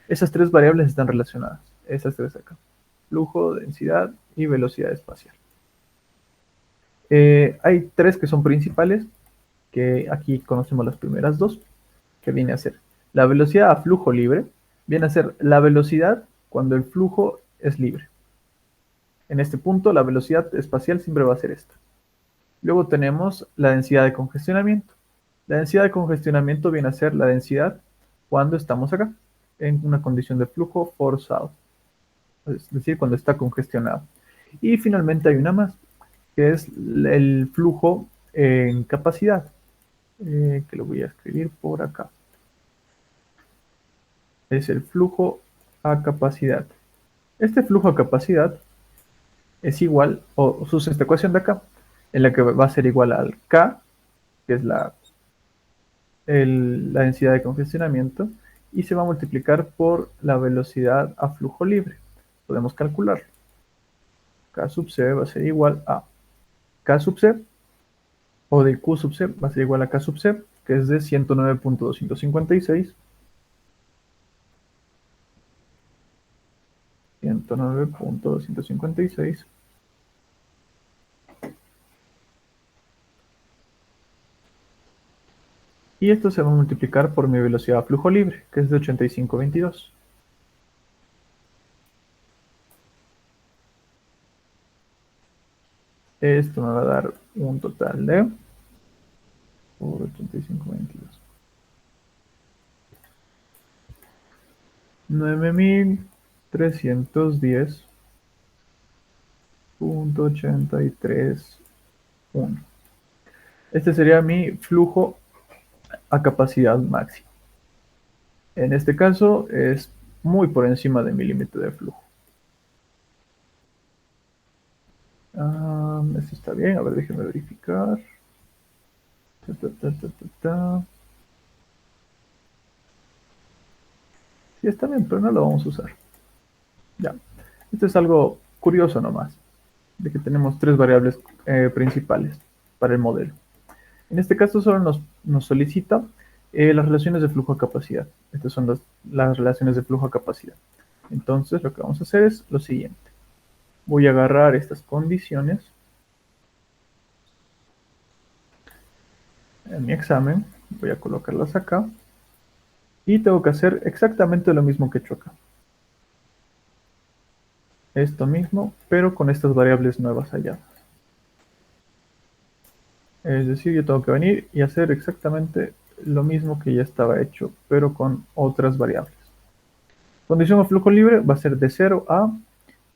Esas tres variables están relacionadas, esas tres acá. Flujo, densidad y velocidad espacial. Hay tres que son principales, que aquí conocemos las primeras dos, que viene a ser la velocidad a flujo libre, Viene a ser la velocidad cuando el flujo es libre. En este punto, la velocidad espacial siempre va a ser esta. Luego tenemos la densidad de congestionamiento. La densidad de congestionamiento viene a ser la densidad cuando estamos acá, en una condición de flujo forzado, es decir, cuando está congestionado. Y finalmente hay una más, que es el flujo en capacidad, que lo voy a escribir por acá. Es el flujo a capacidad. Este flujo a capacidad es igual, o usa esta ecuación de acá, en la que va a ser igual al K, que es la densidad de congestionamiento, y se va a multiplicar por la velocidad a flujo libre. Podemos calcularlo. K sub C va a ser igual a K sub C, o de Q sub C va a ser igual a K sub C, que es de 109.256. 109.256. Y esto se va a multiplicar por mi velocidad a flujo libre, que es de 85.22. Esto me va a dar un total de por 85.22. 9.310.83.1. Este sería mi flujo a capacidad máxima. En este caso es muy por encima de mi límite de flujo. Esto está bien, a ver, déjenme verificar. Ta, ta, ta, ta, ta, ta. Sí, está bien, pero no lo vamos a usar. Ya. Esto es algo curioso nomás, de que tenemos tres variables principales para el modelo. En este caso solo nos solicita las relaciones de flujo a capacidad. Estas son las relaciones de flujo a capacidad. Entonces lo que vamos a hacer es lo siguiente. Voy a agarrar estas condiciones en mi examen, voy a colocarlas acá y tengo que hacer exactamente lo mismo que he hecho acá. Esto mismo, pero con estas variables nuevas allá. Es decir, yo tengo que venir y hacer exactamente lo mismo que ya estaba hecho, pero con otras variables. Condición de flujo libre va a ser de 0 a,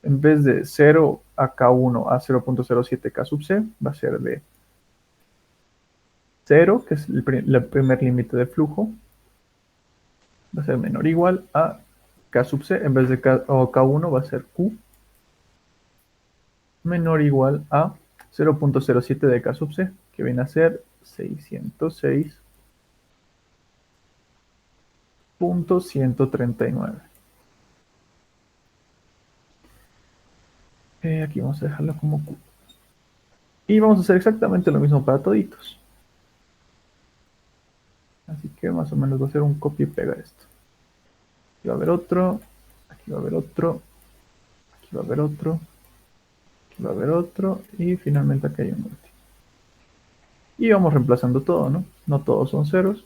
en vez de 0 a K1 a 0.07 K sub C, va a ser de 0, que es el primer límite de flujo, va a ser menor o igual a K sub C, en vez de K1 va a ser Q, menor o igual a 0.07 de K sub C, que viene a ser 606.139. Aquí vamos a dejarlo como Q. Y vamos a hacer exactamente lo mismo para toditos. Así que más o menos va a ser un copia y pega esto. Aquí va a haber otro, aquí va a haber otro, aquí va a haber otro, aquí va a haber otro, y finalmente aquí hay un último. Y vamos reemplazando todo, ¿no? No todos son ceros,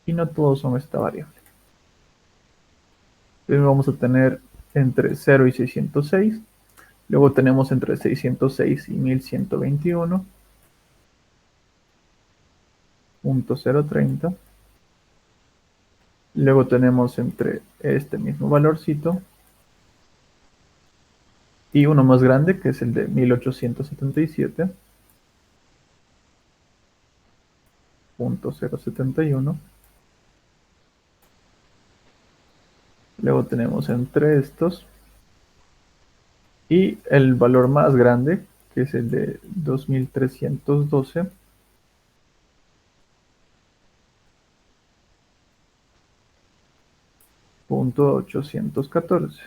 y no todos son esta variable. Primero vamos a tener entre 0 y 606, luego tenemos entre 606 y 1121.030, luego tenemos entre este mismo valorcito y uno más grande, que es el de 1877.071. Luego tenemos entre estos y el valor más grande, que es el de 2312.814.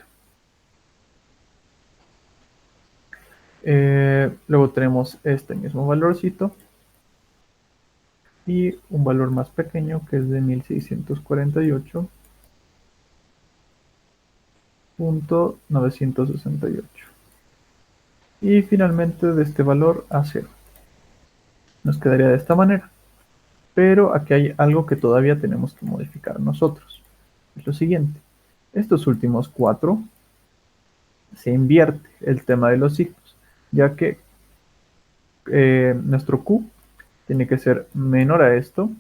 Luego tenemos este mismo valorcito y un valor más pequeño, que es de 1648.968. Y finalmente de este valor a 0. Nos quedaría de esta manera. Pero aquí hay algo que todavía tenemos que modificar nosotros. Es lo siguiente. Estos últimos 4 se invierte el tema de los signos, ya que nuestro Q tiene que ser menor a esto,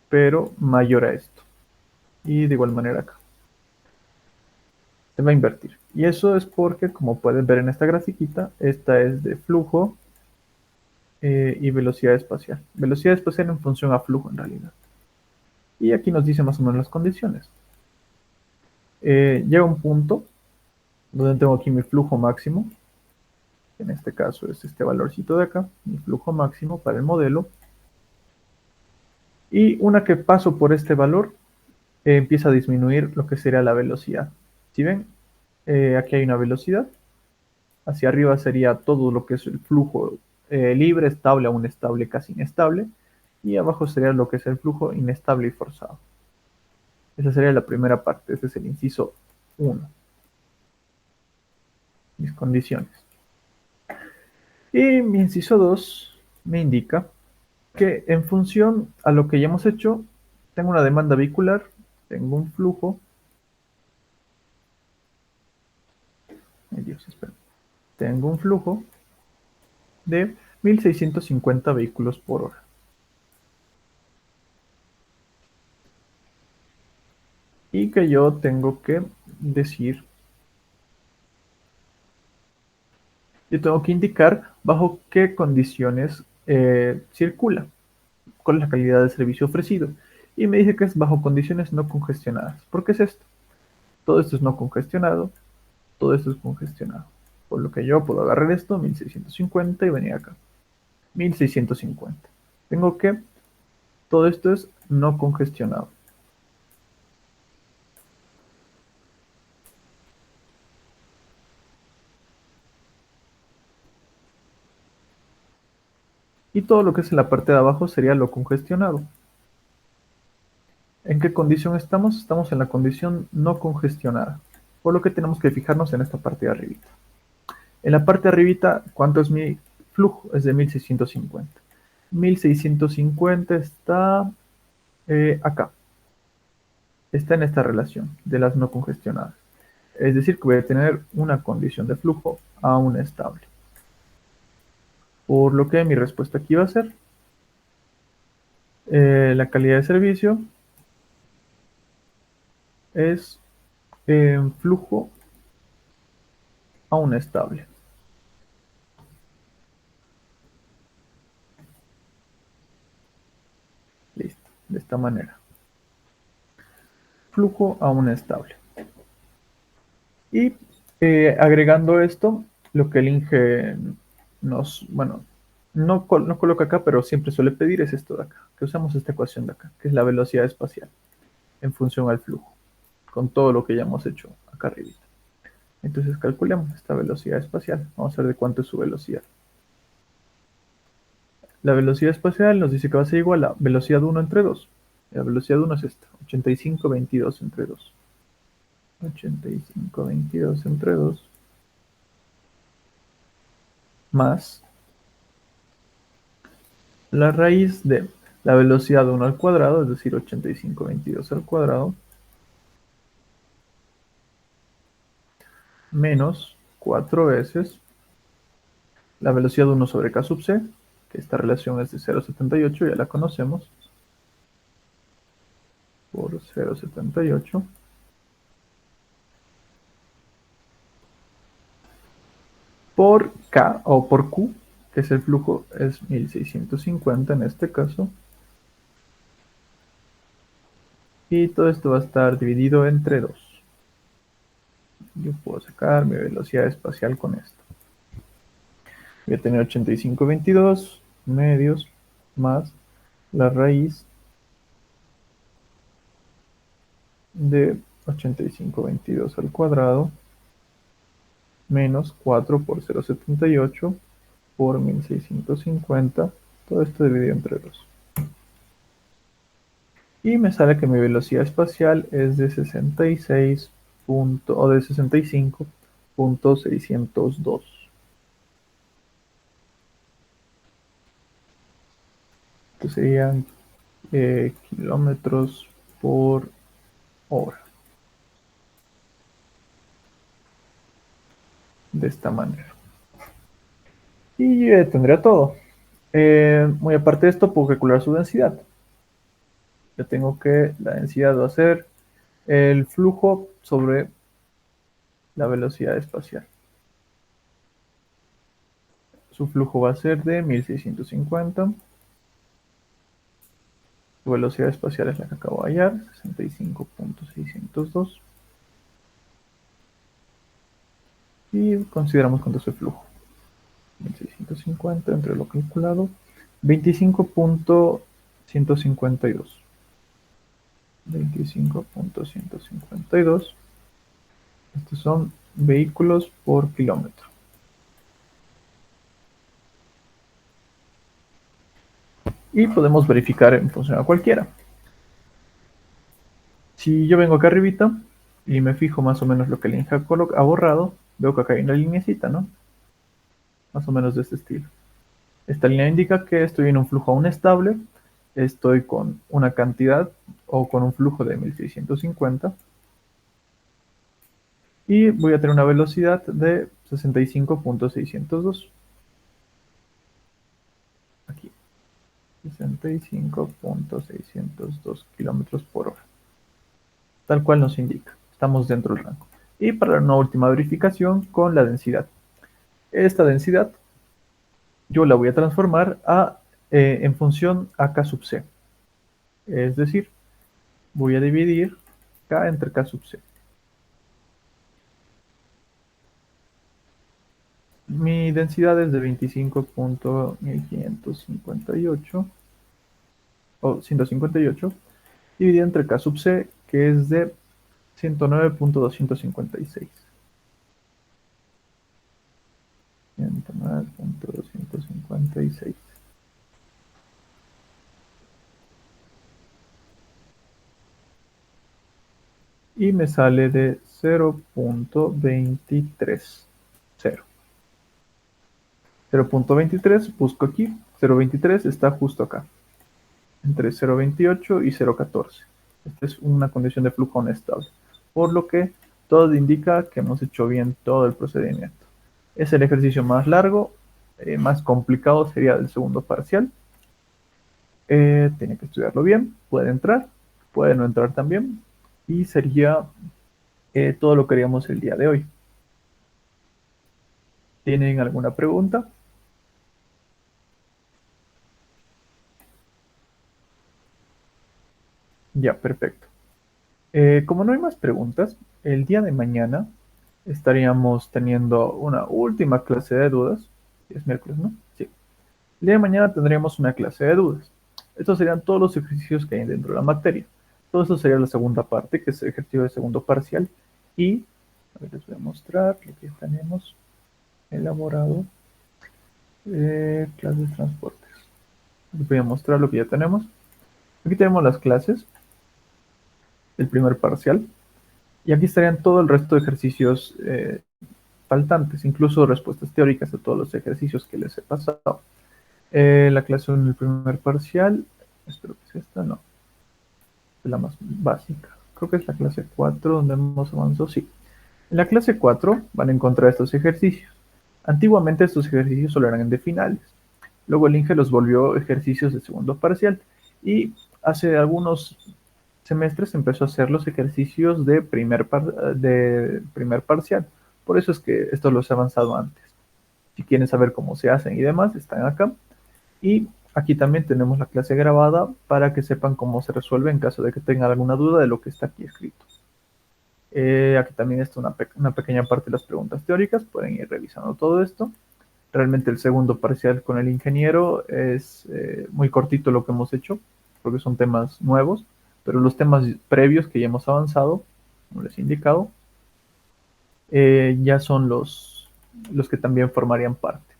pero mayor a esto. Y de igual manera acá. Se va a invertir. Y eso es porque, como pueden ver en esta grafiquita, esta es de flujo y velocidad espacial. Velocidad espacial en función a flujo en realidad. Y aquí nos dice más o menos las condiciones. Llega un punto donde tengo aquí mi flujo máximo. En este caso es este valorcito de acá, mi flujo máximo para el modelo. Y una que paso por este valor, empieza a disminuir lo que sería la velocidad. Si ven, aquí hay una velocidad. Hacia arriba sería todo lo que es el flujo libre, estable, aún estable, casi inestable. Y abajo sería lo que es el flujo inestable y forzado. Esa sería la primera parte, ese es el inciso 1, mis condiciones. Y mi inciso 2 me indica que en función a lo que ya hemos hecho, tengo una demanda vehicular, tengo un flujo, ay Dios, espera, tengo un flujo de 1650 vehículos por hora. Y que yo tengo que decir, yo tengo que indicar bajo qué condiciones circula, cuál es la calidad del servicio ofrecido. Y me dice que es bajo condiciones no congestionadas. ¿Por qué es esto? Todo esto es no congestionado, todo esto es congestionado. Por lo que yo puedo agarrar esto, 1650, y venir acá. 1650. Tengo que, todo esto es no congestionado. Y todo lo que es en la parte de abajo sería lo congestionado. ¿En qué condición estamos? Estamos en la condición no congestionada. Por lo que tenemos que fijarnos en esta parte de arribita. En la parte de arribita, ¿cuánto es mi flujo? Es de 1650. 1650 está acá. Está en esta relación de las no congestionadas. Es decir, que voy a tener una condición de flujo aún estable. Por lo que mi respuesta aquí va a ser la calidad de servicio es flujo aún estable. Listo, de esta manera. Flujo aún estable. Y agregando esto, lo que el INGE nos, bueno, no coloca acá, pero siempre suele pedir es esto de acá, que usamos esta ecuación de acá, que es la velocidad espacial en función al flujo, con todo lo que ya hemos hecho acá arriba. Entonces calculemos esta velocidad espacial. Vamos a ver de cuánto es su velocidad. La velocidad espacial nos dice que va a ser igual a velocidad 1 entre 2. La velocidad 1 es esta, 85,22 entre 2. 85,22 entre 2 más la raíz de la velocidad 1 al cuadrado, es decir, 85,22 al cuadrado, menos 4 veces la velocidad 1 sobre k sub c, que esta relación es de 0,78, ya la conocemos, por 0,78, por k o por q, que es el flujo, es 1650 en este caso, y todo esto va a estar dividido entre 2. Yo puedo sacar mi velocidad espacial con esto. Voy a tener 85,22 medios más la raíz de 85,22 al cuadrado menos 4 por 0,78 por 1650. Todo esto dividido entre 2. Y me sale que mi velocidad espacial es de 66 o de 65,602. Que serían kilómetros por hora. de esta manera. Y tendría todo. Muy aparte de esto, puedo calcular su densidad. Yo tengo que la densidad va a ser el flujo sobre la velocidad espacial. Su flujo va a ser de 1650. Su velocidad espacial es la que acabo de hallar, 65.602. Y consideramos cuánto es el flujo. 1650 entre lo calculado, 25.152. 25.152. Estos son vehículos por kilómetro. Y podemos verificar en función a cualquiera. Si yo vengo acá arribita y me fijo más o menos lo que el Inge ha borrado, veo que acá hay una lineecita, ¿no? Más o menos de este estilo. Esta línea indica que estoy en un flujo aún estable, estoy con una cantidad o con un flujo de 1650 y voy a tener una velocidad de 65.602. Aquí, 65.602 kilómetros por hora. Tal cual nos indica, estamos dentro del rango. Y para una última verificación con la densidad. Esta densidad yo la voy a transformar en función a K sub C. Es decir, voy a dividir K entre K sub C. Mi densidad es de 25.1558 o 158 dividido entre K sub C, que es de 109.256. 109.256. Y me sale de 0.23. 0.23, busco aquí. 0.23 está justo acá, entre 0.28 y 0.14. Esta es una condición de flujo no estable, por lo que todo indica que hemos hecho bien todo el procedimiento. Es el ejercicio más largo, más complicado sería el segundo parcial. Tiene que estudiarlo bien, puede entrar, puede no entrar también, y sería todo lo que haríamos el día de hoy. ¿Tienen alguna pregunta? Ya, perfecto. Como no hay más preguntas, el día de mañana estaríamos teniendo una última clase de dudas. Es miércoles, ¿no? Sí. El día de mañana tendríamos una clase de dudas. Estos serían todos los ejercicios que hay dentro de la materia. Todo esto sería la segunda parte, que es el ejercicio de segundo parcial. Y, a ver, les voy a mostrar lo que tenemos elaborado. Clases de transportes. Les voy a mostrar lo que ya tenemos. Aquí tenemos las clases del primer parcial. Y aquí estarían todo el resto de ejercicios faltantes, incluso respuestas teóricas a todos los ejercicios que les he pasado. La clase en el primer parcial, espero que sea esta, no, es la más básica. Creo que es la clase 4 donde hemos avanzado, sí. En la clase 4 van a encontrar estos ejercicios. Antiguamente estos ejercicios solo eran de finales. Luego el INGE los volvió ejercicios de segundo parcial y hace algunos semestres empezó a hacer los ejercicios de primer parcial. Por eso es que estos los he avanzado antes. Si quieren saber cómo se hacen y demás, están acá. Y aquí también tenemos la clase grabada para que sepan cómo se resuelve en caso de que tengan alguna duda de lo que está aquí escrito. Aquí también está una pequeña parte de las preguntas teóricas, pueden ir revisando todo esto. Realmente el segundo parcial con el ingeniero es muy cortito lo que hemos hecho, porque son temas nuevos, pero los temas previos que ya hemos avanzado, como les he indicado, ya son los que también formarían parte.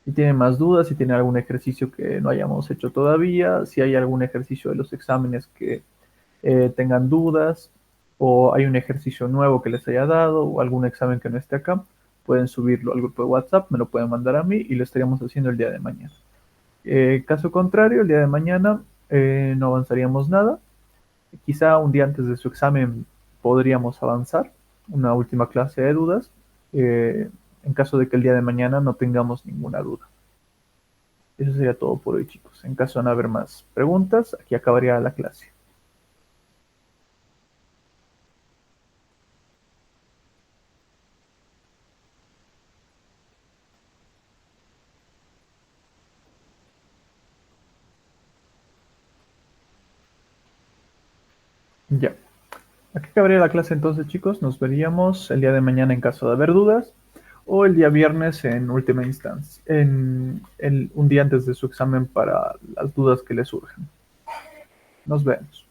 Si tienen más dudas, si tienen algún ejercicio que no hayamos hecho todavía, si hay algún ejercicio de los exámenes que tengan dudas, o hay un ejercicio nuevo que les haya dado, o algún examen que no esté acá, pueden subirlo al grupo de WhatsApp, me lo pueden mandar a mí y lo estaríamos haciendo el día de mañana. Caso contrario, el día de mañana no avanzaríamos nada. Quizá un día antes de su examen podríamos avanzar, una última clase de dudas, en caso de que el día de mañana no tengamos ninguna duda. Eso sería todo por hoy, chicos. En caso de no haber más preguntas, aquí acabaría la clase. Ya. Aquí acabaría la clase entonces, chicos. Nos veríamos el día de mañana en caso de haber dudas o el día viernes en última instancia, un día antes de su examen para las dudas que les surjan. Nos vemos.